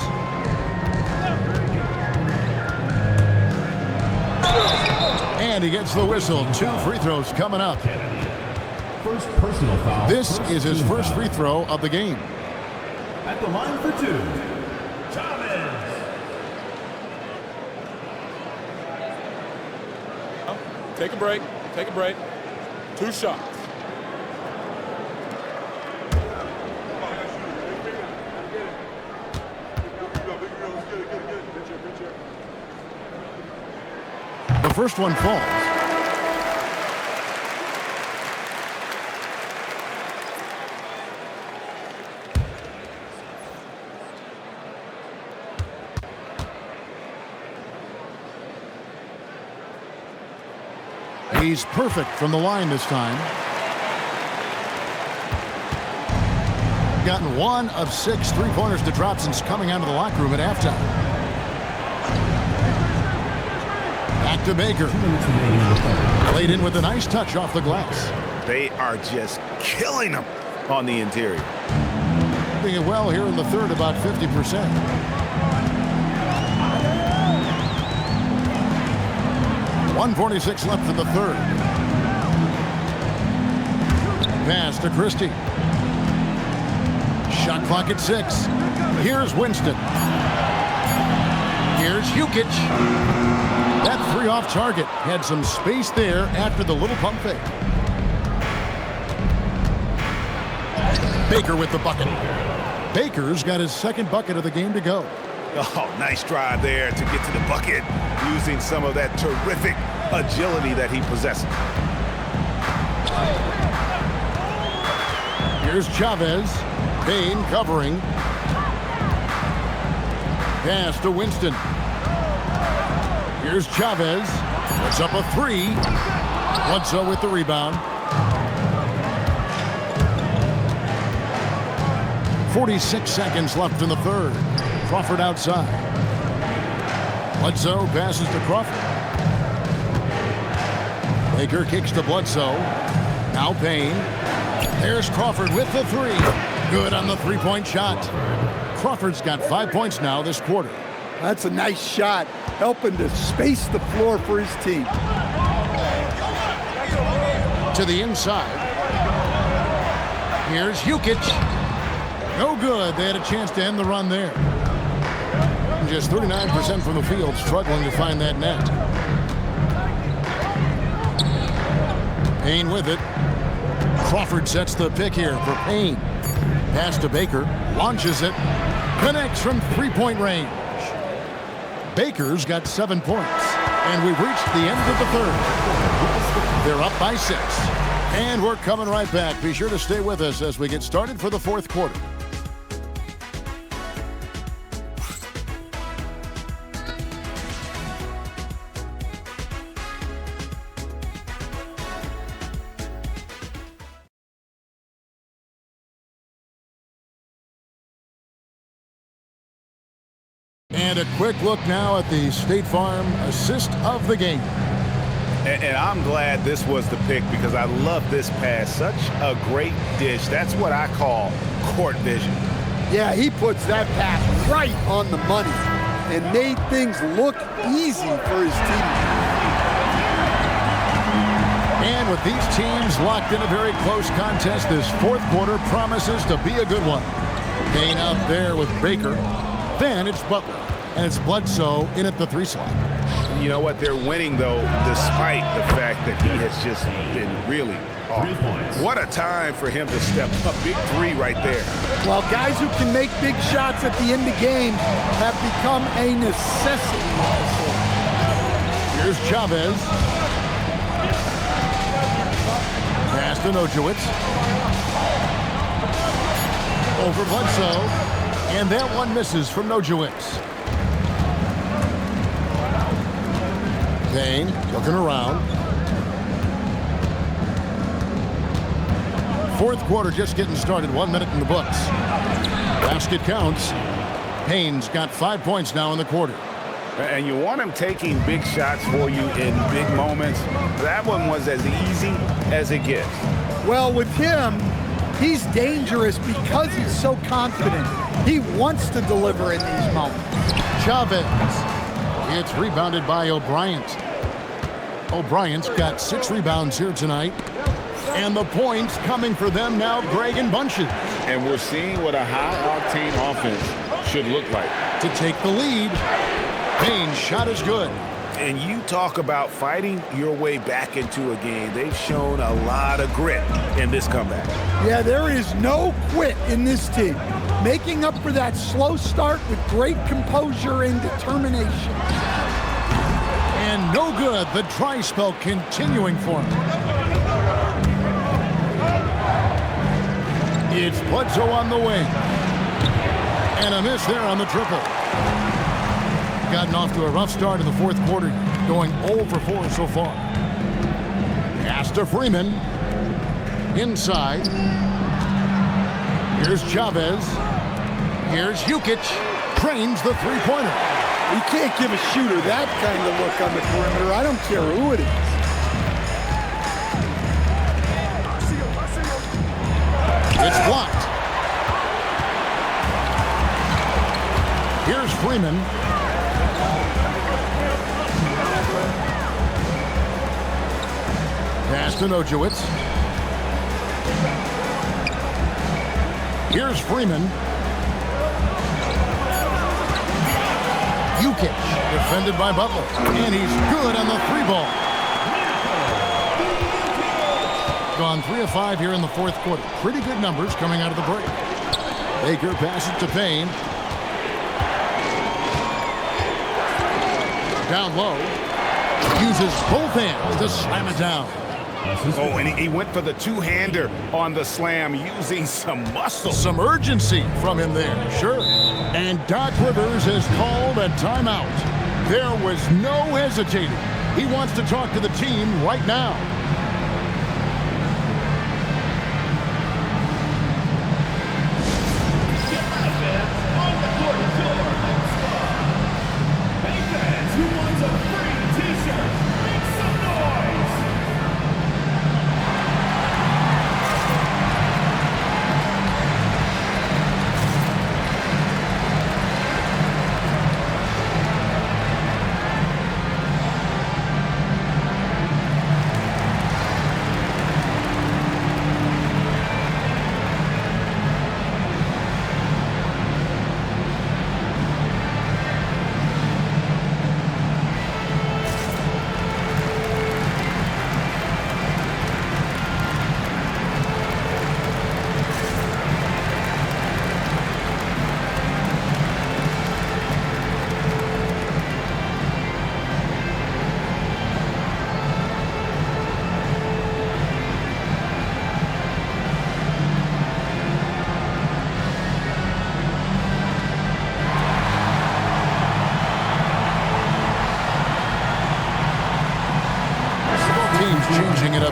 And he gets the whistle. 2 free throws coming up. First personal foul. This is his first free throw of the game. At the line for 2, Chavez. Take a break. Take a break. 2 shots. The first one falls. He's perfect from the line this time. Gotten 1 of 6 3-pointers to drop since coming out of the locker room at halftime. Back to Baker. Played in with a nice touch off the glass. They are just killing them on the interior. Doing it well here in the third, about 50%. .146 left in the third. Pass to Christie. Shot clock at 6. Here's Winston. Here's Hukic. That 3 off target. Had some space there after the little pump fake. Baker with the bucket. Baker's got his second bucket of the game to go. Oh, nice drive there to get to the bucket, using some of that terrific agility that he possesses. Here's Chavez. Bain covering. Pass to Winston. Here's Chavez. Puts up a 3. Bledsoe with the rebound. 46 seconds left in the third. Crawford outside. Bledsoe passes to Crawford. Baker kicks to Bledsoe. Now Payne. There's Crawford with the 3. Good on the 3-point shot. Crawford's got 5 points now this quarter. That's a nice shot, helping to space the floor for his team. To the inside. Here's Jukic. No good. They had a chance to end the run there. Just 39% from the field, struggling to find that net. Payne with it. Crawford sets the pick here for Payne. Pass to Baker. Launches it. Connects from three-point range. Baker's got 7 points. And we've reached the end of the third. They're up by 6. And we're coming right back. Be sure to stay with us as we get started for the fourth quarter. And a quick look now at the State Farm assist of the game. And I'm glad this was the pick because I love this pass. Such a great dish. That's what I call court vision. Yeah, he puts that pass right on the money and made things look easy for his team. And with these teams locked in a very close contest, this fourth quarter promises to be a good one. Payne out there with Baker. Then it's Butler. And it's Bledsoe in at the 3 slot. You know what? They're winning, though, despite the fact that he has just been really off. What a time for him to step up. Big 3 right there. Well, guys who can make big shots at the end of games have become a necessity. Here's Chavez. Pass to Nojewicz. Over Bledsoe. And that one misses from Nojewicz. Payne looking around. Fourth quarter just getting started. 1 minute in the books. Basket counts. Payne's got 5 points now in the quarter. And you want him taking big shots for you in big moments. That one was as easy as it gets. Well, with him, he's dangerous because he's so confident. He wants to deliver in these moments. Chavez. It's rebounded by O'Brien's. O'Brien's got 6 rebounds here tonight. And the points coming for them now, Greg and Bunches. And we're seeing what a high-octane offense should look like. To take the lead, Payne's shot is good. And you talk about fighting your way back into a game. They've shown a lot of grit in this comeback. Yeah, there is no quit in this team. Making up for that slow start with great composure and determination. And no good. The dry spell continuing for him. It's Bledsoe on the wing. And a miss there on the triple. Gotten off to a rough start in the fourth quarter, going 0 for 4 so far. Pass to Freeman. Inside. Here's Chavez. Here's Jukic. Trains the three-pointer. You can't give a shooter that kind of look on the perimeter. I don't care who it is. It's blocked. Here's Freeman. Pass to Nojewicz. Here's Freeman. Jukic, defended by Butler. And he's good on the 3-ball. Gone 3 of 5 here in the fourth quarter. Pretty good numbers coming out of the break. Baker passes to Payne. Down low. Uses both hands to slam it down. Oh, and he went for the two-hander on the slam, using some muscle. Some urgency from him there, sure. And Doc Rivers has called a timeout. There was no hesitating. He wants to talk to the team right now.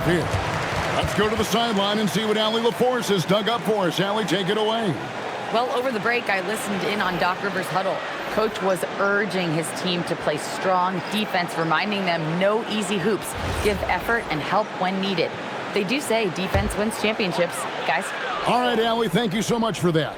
stuff here. Let's go to the sideline and see what Allie LaForce has dug up for us. Allie, take it away. Well, over the break, I listened in on Doc Rivers' huddle. Coach was urging his team to play strong defense, reminding them no easy hoops, give effort and help when needed. They do say defense wins championships, guys. All right, Allie, thank you so much for that.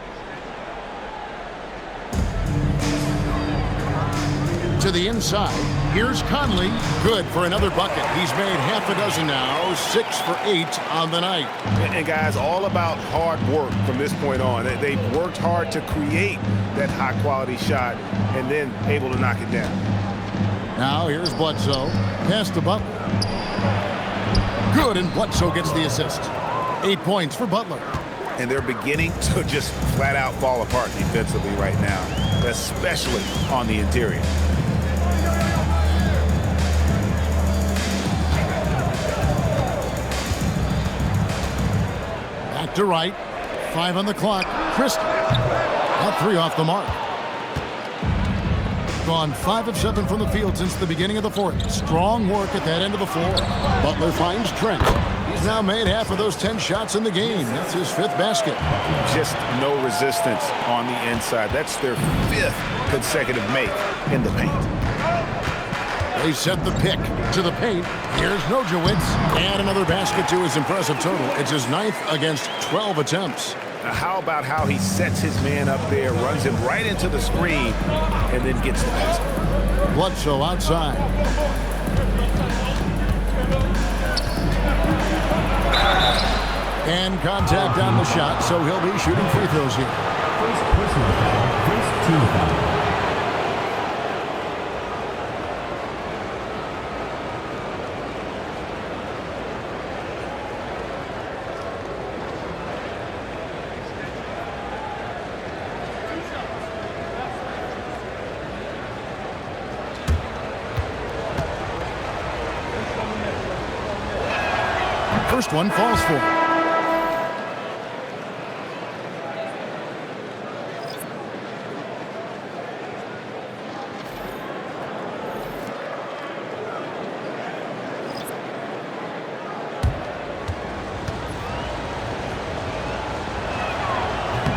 To the inside, here's Conley. Good for another bucket. He's made half a dozen now, 6 for 8 on the night. And guys, all about hard work from this point on. They've worked hard to create that high-quality shot and then able to knock it down. Now here's Bledsoe. Pass to Butler. Good, and Bledsoe gets the assist. 8 points for Butler. And they're beginning to just flat-out fall apart defensively right now, especially on the interior. Back to right. 5 on the clock. Christie. That 3 off the mark. Gone 5 of 7 from the field since the beginning of the fourth. Strong work at that end of the floor. Butler finds Trent. He's now made half of those 10 shots in the game. That's his 5th basket. Just no resistance on the inside. That's their 5th consecutive make in the paint. They set the pick to the paint. Here's Nojewicz. And another basket to his impressive total. It's his 9th against 12 attempts. Now, how about how he sets his man up there, runs him right into the screen, and then gets the basket. Bledsoe outside. And contact on the shot, so he'll be shooting free throws here. First personal foul, first team foul. First one falls for him.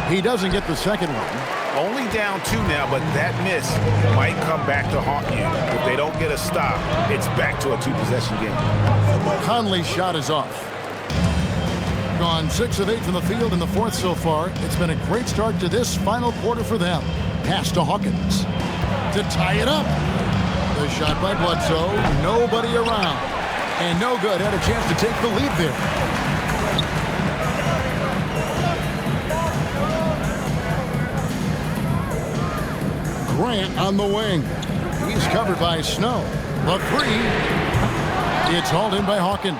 He doesn't get the second one. Only down 2 now, but that miss might come back to haunt you. If they don't get a stop, it's back to a 2-possession game. Conley's shot is off. Gone 6 of 8 from the field in the fourth so far. It's been a great start to this final quarter for them. Pass to Hawkins to tie it up. The shot by Bledsoe. Nobody around. And no good. Had a chance to take the lead there. Grant on the wing. He's covered by Snow. The 3. It's hauled in by Hawkins.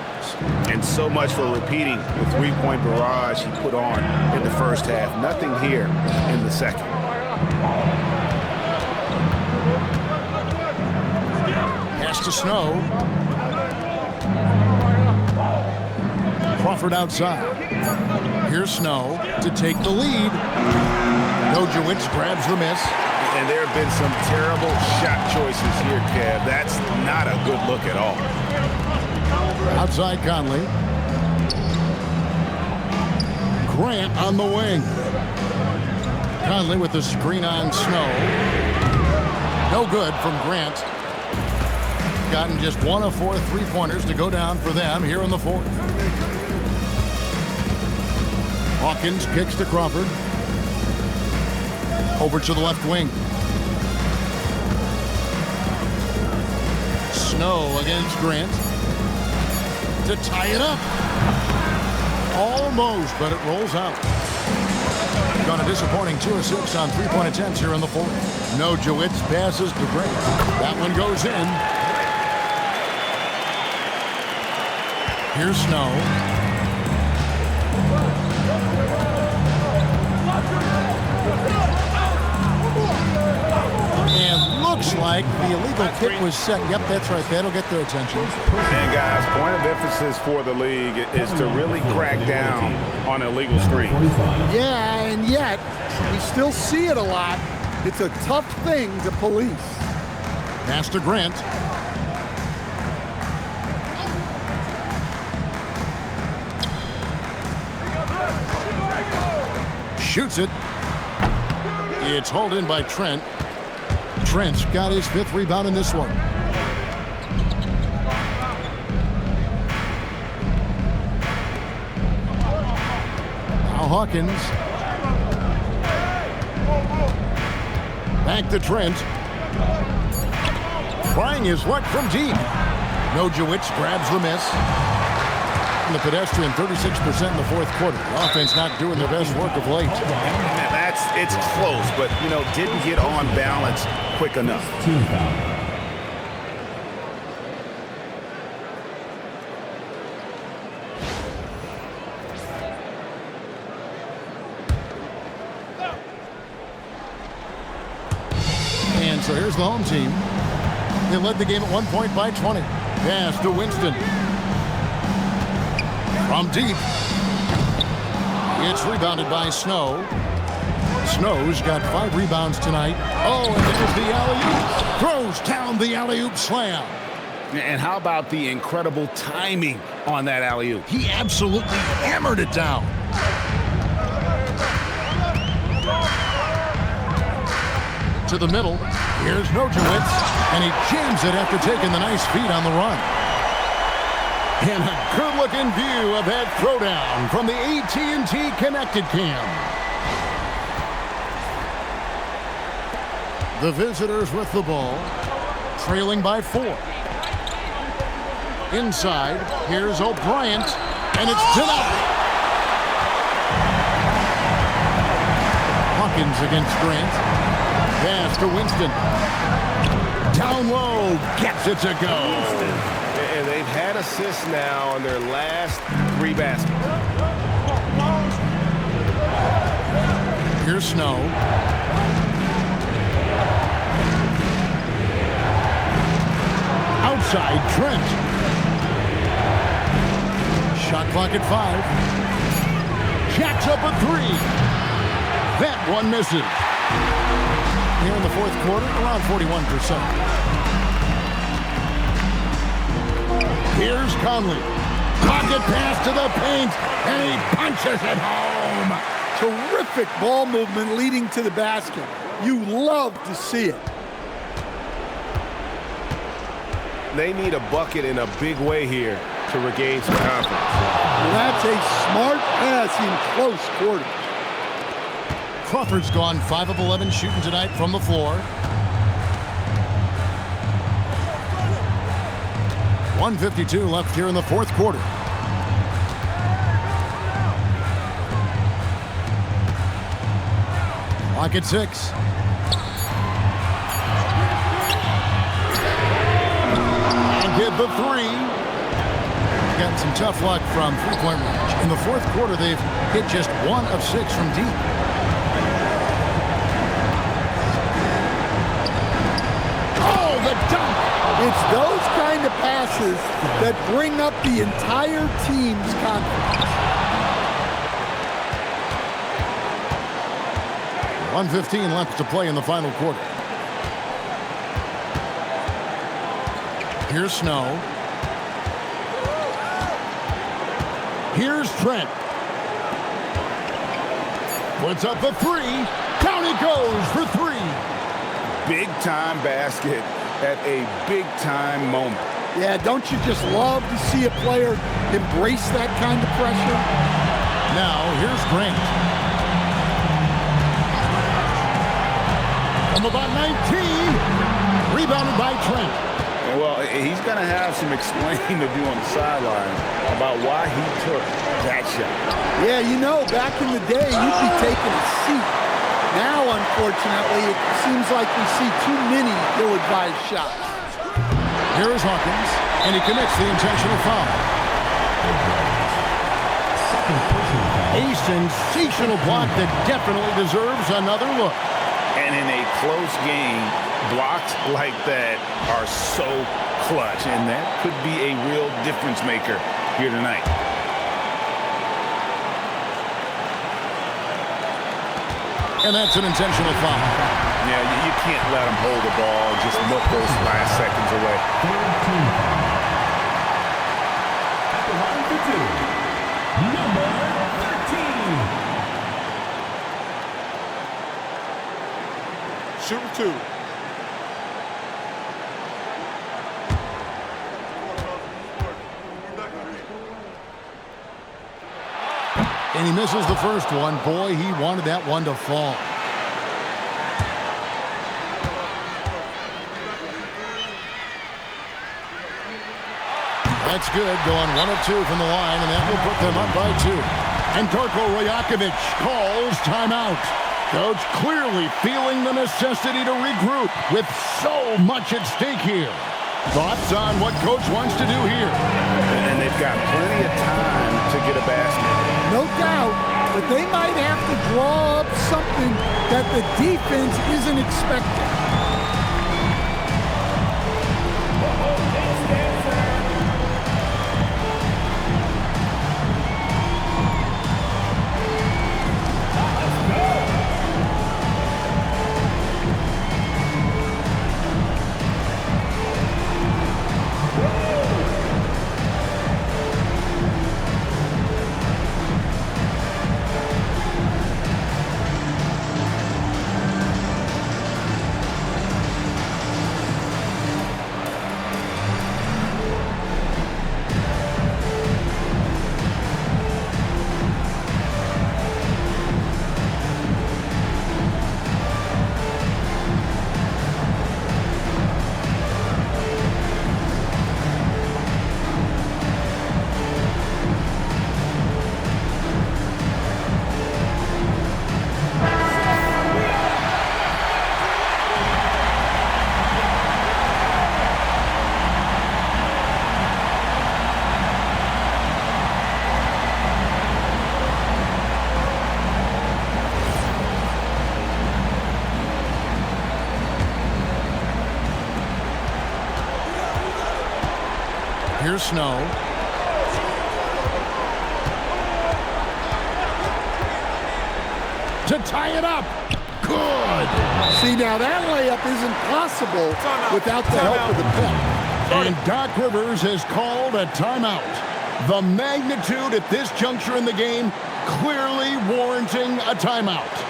And so much for repeating the 3-point barrage he put on in the first half. Nothing here in the second. Pass to Snow. Crawford outside. Here's Snow to take the lead. Nojewicz grabs the miss. And there have been some terrible shot choices here, Kev. That's not a good look at all. Outside Conley. Grant on the wing. Conley with the screen on Snow. No good from Grant. Gotten just 1 of 4 3-pointers to go down for them here in the fourth. Hawkins kicks to Crawford. Over to the left wing. Snow against Grant. To tie it up. Almost, but it rolls out. Got a disappointing 2 of 6 on 3-point attempts here in the fourth. Nojewicz passes to Grant. That one goes in. Here's Snow. And looks like the illegal kick was set. Yep, that's right. That'll get their attention. And guys, point of emphasis for the league is to really crack down on illegal screens. Yeah, and yet we still see it a lot. It's a tough thing to police. Pass to Grant. Shoots it. It's hauled in by Trent. Trent's got his 5th rebound in this one. Now Hawkins. Back to Trent. Trying his luck from deep. Nojewicz grabs the miss. And the pedestrian 36% in the 4th quarter. The offense not doing their best work of late. It's close, but, didn't get on balance quick enough. Team foul. And so here's the home team. They led the game at 1 point by 20. Pass to Winston. From deep. It's rebounded by Snow. Snow's got 5 rebounds tonight. Oh, and there's the alley-oop. Throws down the alley-oop slam. And how about the incredible timing on that alley-oop? He absolutely hammered it down. To the middle. Here's Nojewicz. And he jams it after taking the nice feed on the run. And a good-looking view of that throwdown from the AT&T Connected Cam. The visitors with the ball, trailing by 4. Inside, here's O'Brien, and it's denied. Hawkins against Grant. Pass to Winston. Down low, gets it to go. And they've had assists now on their last 3 baskets. Here's Snow. Outside, Trent. Shot clock at 5. Jacks up a 3. That one misses. Here in the 4th quarter, around 41%. Here's Conley. Pocket pass to the paint, and he punches it home. Terrific ball movement leading to the basket. You love to see it. They need a bucket in a big way here to regain some confidence. Well, that's a smart pass in close quarters. Crawford's gone 5 of 11 shooting tonight from the floor. 1:52 left here in the 4th quarter. Clock at 6. And get the 3. Got some tough luck from 3-point range. In the 4th quarter, they've hit just 1 of 6 from deep. Oh, the dunk! It's those kind of passes that bring up the entire team's confidence. 1:15 left to play in the final quarter. Here's Snow. Here's Trent. Puts up the 3. Down he goes for 3. Big-time basket at a big-time moment. Yeah, don't you just love to see a player embrace that kind of pressure? Now, here's Grant. From about 19. Rebounded by Trent. Well, he's going to have some explaining to do on the sideline about why he took that shot. Yeah, back in the day, you'd be taking a seat. Now, unfortunately, it seems like we see too many ill-advised shots. Here is Hawkins, and he commits the intentional foul. A sensational block that definitely deserves another look. And in a close game, blocks like that are so clutch, and that could be a real difference maker here tonight. And that's an intentional foul. Yeah, you can't let them hold the ball and just milk those last seconds away. Number 13. shoot with 2. And he misses the first one. Boy, he wanted that one to fall. That's good, going 1 of 2 from the line, and that will put them up by 2. And Darko Rajakovic calls timeout. Coach clearly feeling the necessity to regroup with so much at stake here. Thoughts on what Coach wants to do here? And they've got plenty of time to get a basket. No doubt, but they might have to draw up something that the defense isn't expecting. Here's Snow. To tie it up. Good. See, now that layup isn't possible without the help of the pep. And Doc Rivers has called a timeout. The magnitude at this juncture in the game clearly warranting a timeout.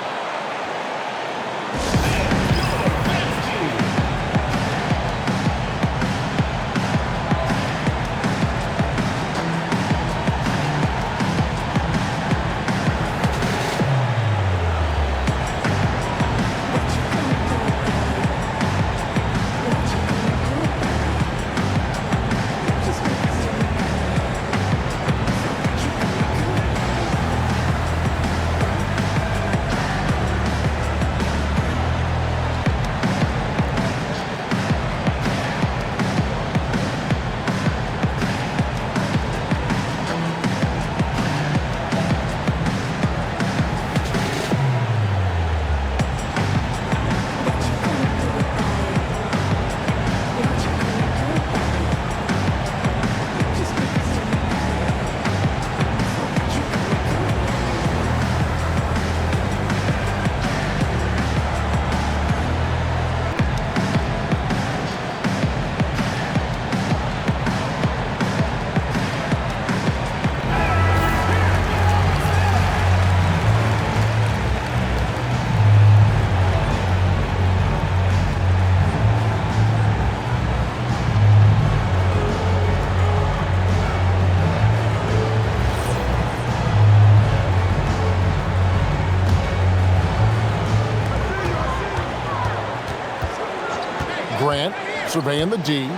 Grant surveying the D.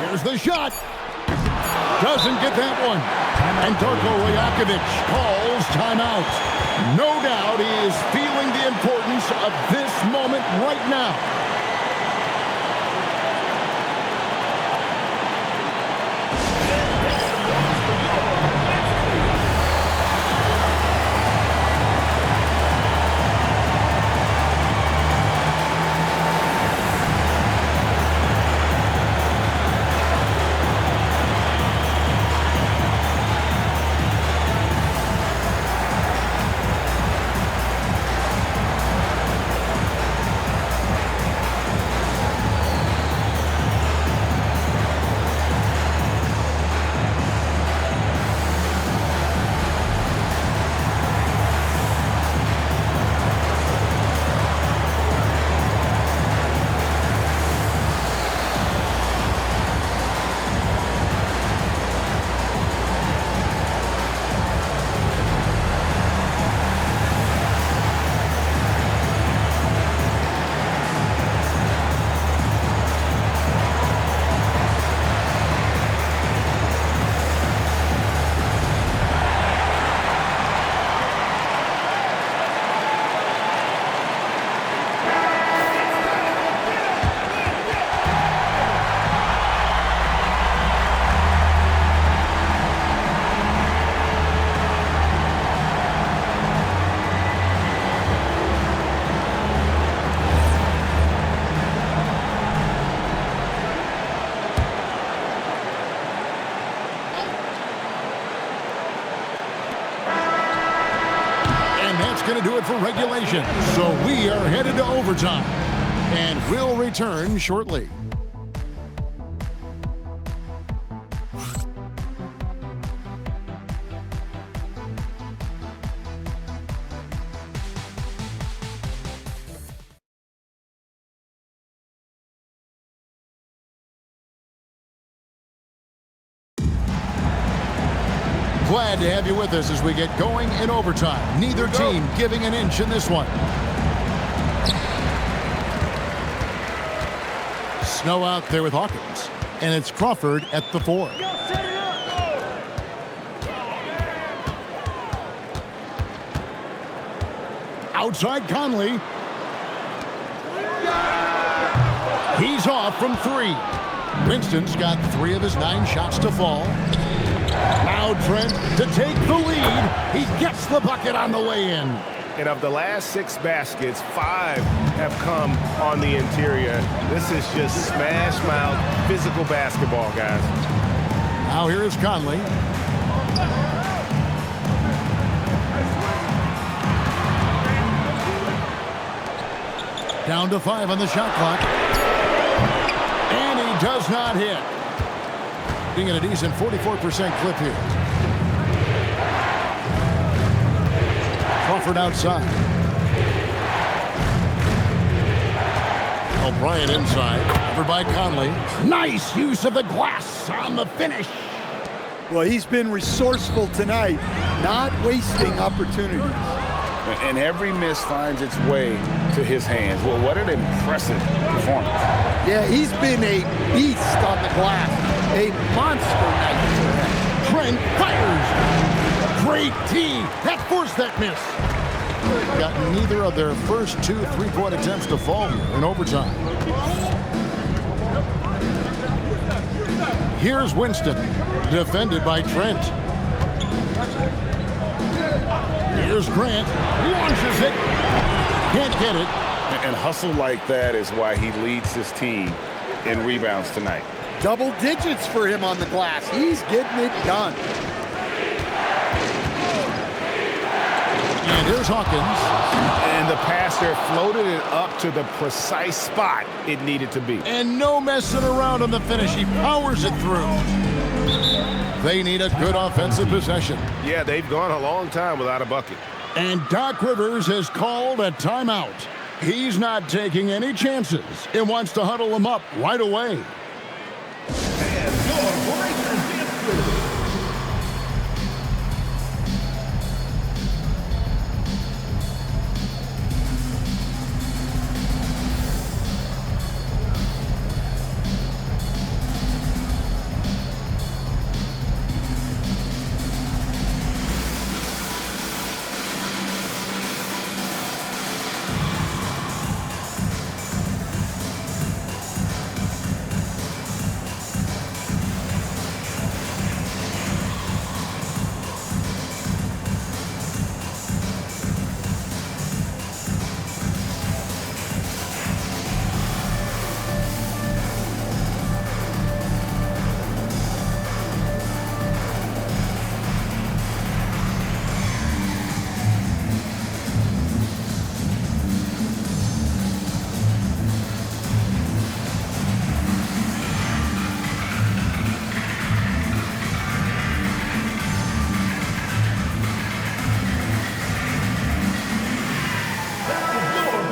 Here's the shot. Doesn't get that one. And Darko Rajakovic calls timeout. No doubt he is feeling the importance of this moment right now. going to do it for regulation. So we are headed to overtime. And we'll return shortly. Glad to have you with us as we get going in overtime. Neither team giving an inch in this one. Snow out there with Hawkins. And it's Crawford at the 4. Outside Conley. He's off from 3. Winston's got 3 of his 9 shots to fall. Now Trent to take the lead. He gets the bucket on the way in. And of the last 6 baskets, 5 have come on the interior. This is just smash mouth physical basketball, guys. Now here is Conley. Down to 5 on the shot clock. And he does not hit. Being at a decent 44% clip here. Crawford outside. O'Brien inside. Covered by Conley. Nice use of the glass on the finish. Well, he's been resourceful tonight, not wasting opportunities. And every miss finds its way to his hands. Well, what an impressive performance. Yeah, he's been a beast on the glass. A monster night for him. Trent fires. Great tee. That forced that miss. Got neither of their first 2 3-point attempts to fall here in overtime. Here's Winston. Defended by Trent. Here's Grant. Launches it. Can't get it. And hustle like that is why he leads his team in rebounds tonight. Double digits for him on the glass. He's getting it done. And here's Hawkins. And the pass there floated it up to the precise spot it needed to be. And no messing around on the finish. He powers it through. They need a good offensive possession. Yeah, they've gone a long time without a bucket. And Doc Rivers has called a timeout. He's not taking any chances and wants to huddle them up right away. And your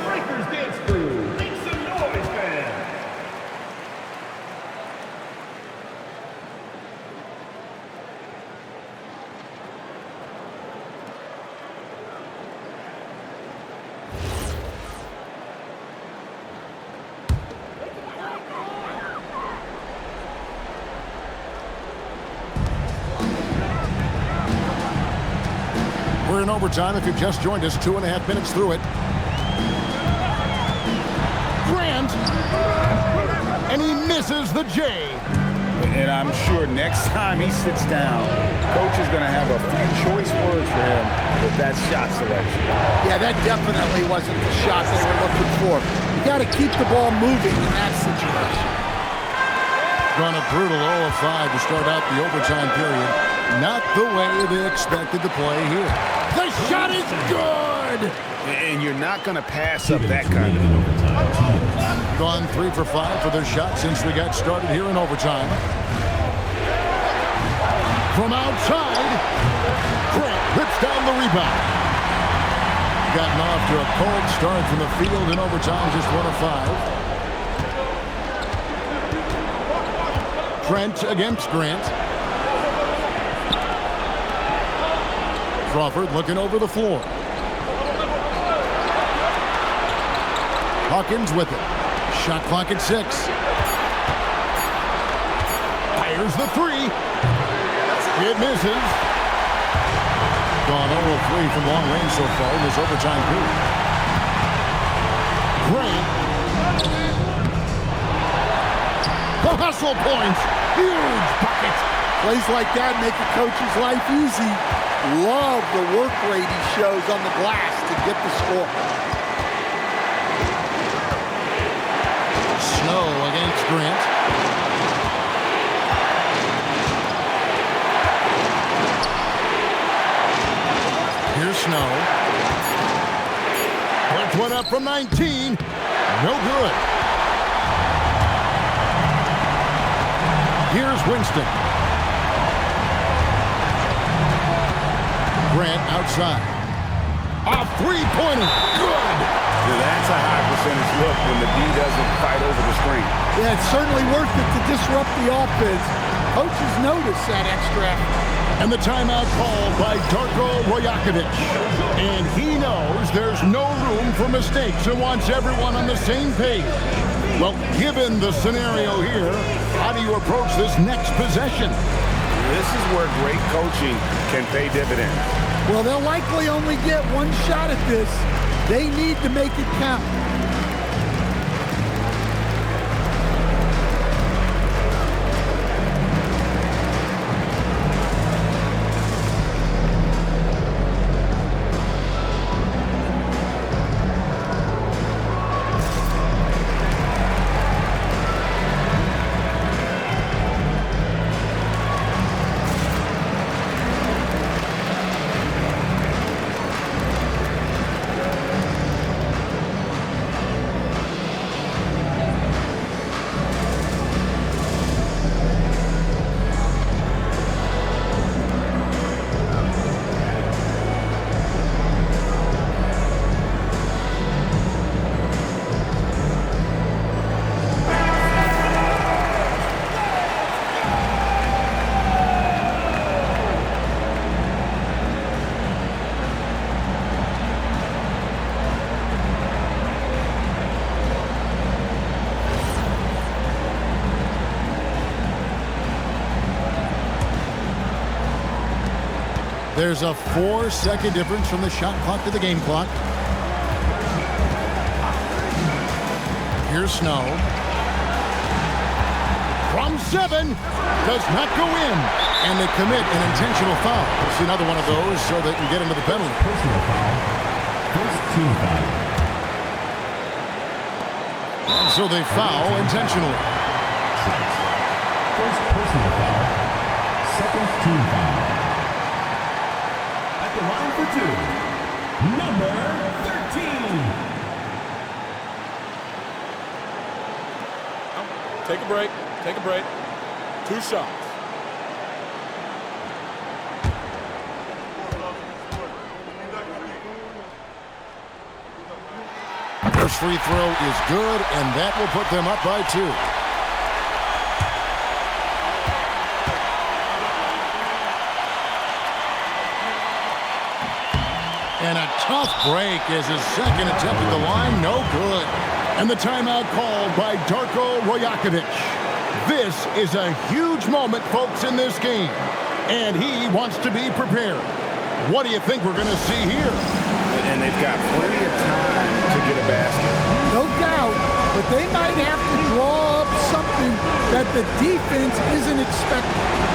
Breakers dance crew. We're in overtime. If you've just joined us, 2.5 minutes through it. Grant, and he misses the J. And I'm sure next time he sits down, coach is going to have a few choice words for him with that shot selection. Yeah, that definitely wasn't the shot they were looking for. You got to keep the ball moving in that situation. Run a brutal 0 of 5 to start out the overtime period. Not the way they expected to play here. The shot is good! good. And you're not going to pass up that kind of Gone 3 for 5 for their shot since we got started here in overtime. From outside, Grant rips down the rebound. Gotten off to a cold start from the field in overtime, just 1 of 5. Trent against Grant. Crawford looking over the floor. Hawkins with it. Shot clock at 6. Fires the 3. It misses. Gone 0 of 3 from long range so far in this overtime period. Grant. The hustle points. Huge bucket. Plays like that make a coach's life easy. Love the work rate he shows on the glass to get the score. Snow against Grant. Here's Snow. Puts one up from 19. No good. Here's Winston. Grant outside. A three-pointer. Good. That's a high percentage look when the D doesn't fight over the screen. Yeah, it's certainly worth it to disrupt the offense. Coaches notice that extra effort. And the timeout called by Darko Rojakovic. And he knows there's no room for mistakes and wants everyone on the same page. Well, given the scenario here, how do you approach this next possession? This is where great coaching can pay dividends. Well, they'll likely only get one shot at this. They need to make it count. There's a 4-second difference from the shot clock to the game clock. Here's Snow. From 7. Does not go in. And they commit an intentional foul. We'll see another one of those so they can get into the penalty. Personal foul. First team foul. And so they foul intentionally. First personal foul. Second team foul. At the line for 2, number 13. Take a break. Take a break. 2 shots. First free throw is good, and that will put them up by 2. And a tough break as his second attempt at the line, no good. And the timeout called by Darko Rojakovic. This is a huge moment, folks, in this game. And he wants to be prepared. What do you think we're going to see here? And they've got plenty of time to get a basket. No doubt, but they might have to draw up something that the defense isn't expecting.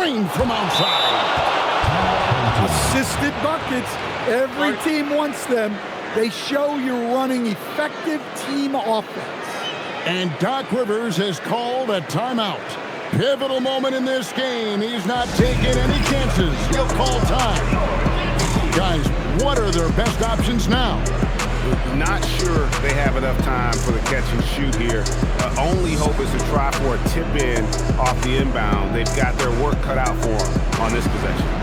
drained from outside. Assisted buckets. Every team wants them. They show you're running effective team offense. And Doc Rivers has called a timeout. Pivotal moment in this game. He's not taking any chances. He'll call time. Guys, what are their best options now? Not sure they have enough time for the catch and shoot here. Only hope is to try for a tip in off the inbound. They've got their work cut out for them on this possession.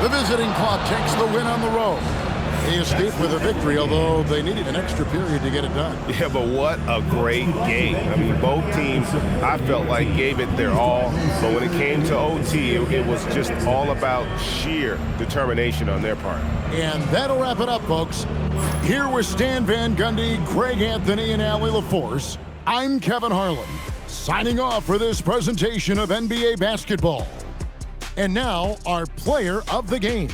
The visiting club takes the win on the road. They escaped with a victory, although they needed an extra period to get it done. Yeah, but what a great game. I mean, both teams, I felt like, gave it their all. But when it came to OT, it was just all about sheer determination on their part. And that'll wrap it up, folks. Here with Stan Van Gundy, Greg Anthony, and Allie LaForce, I'm Kevin Harlan, signing off for this presentation of NBA basketball. And now, our player of the game.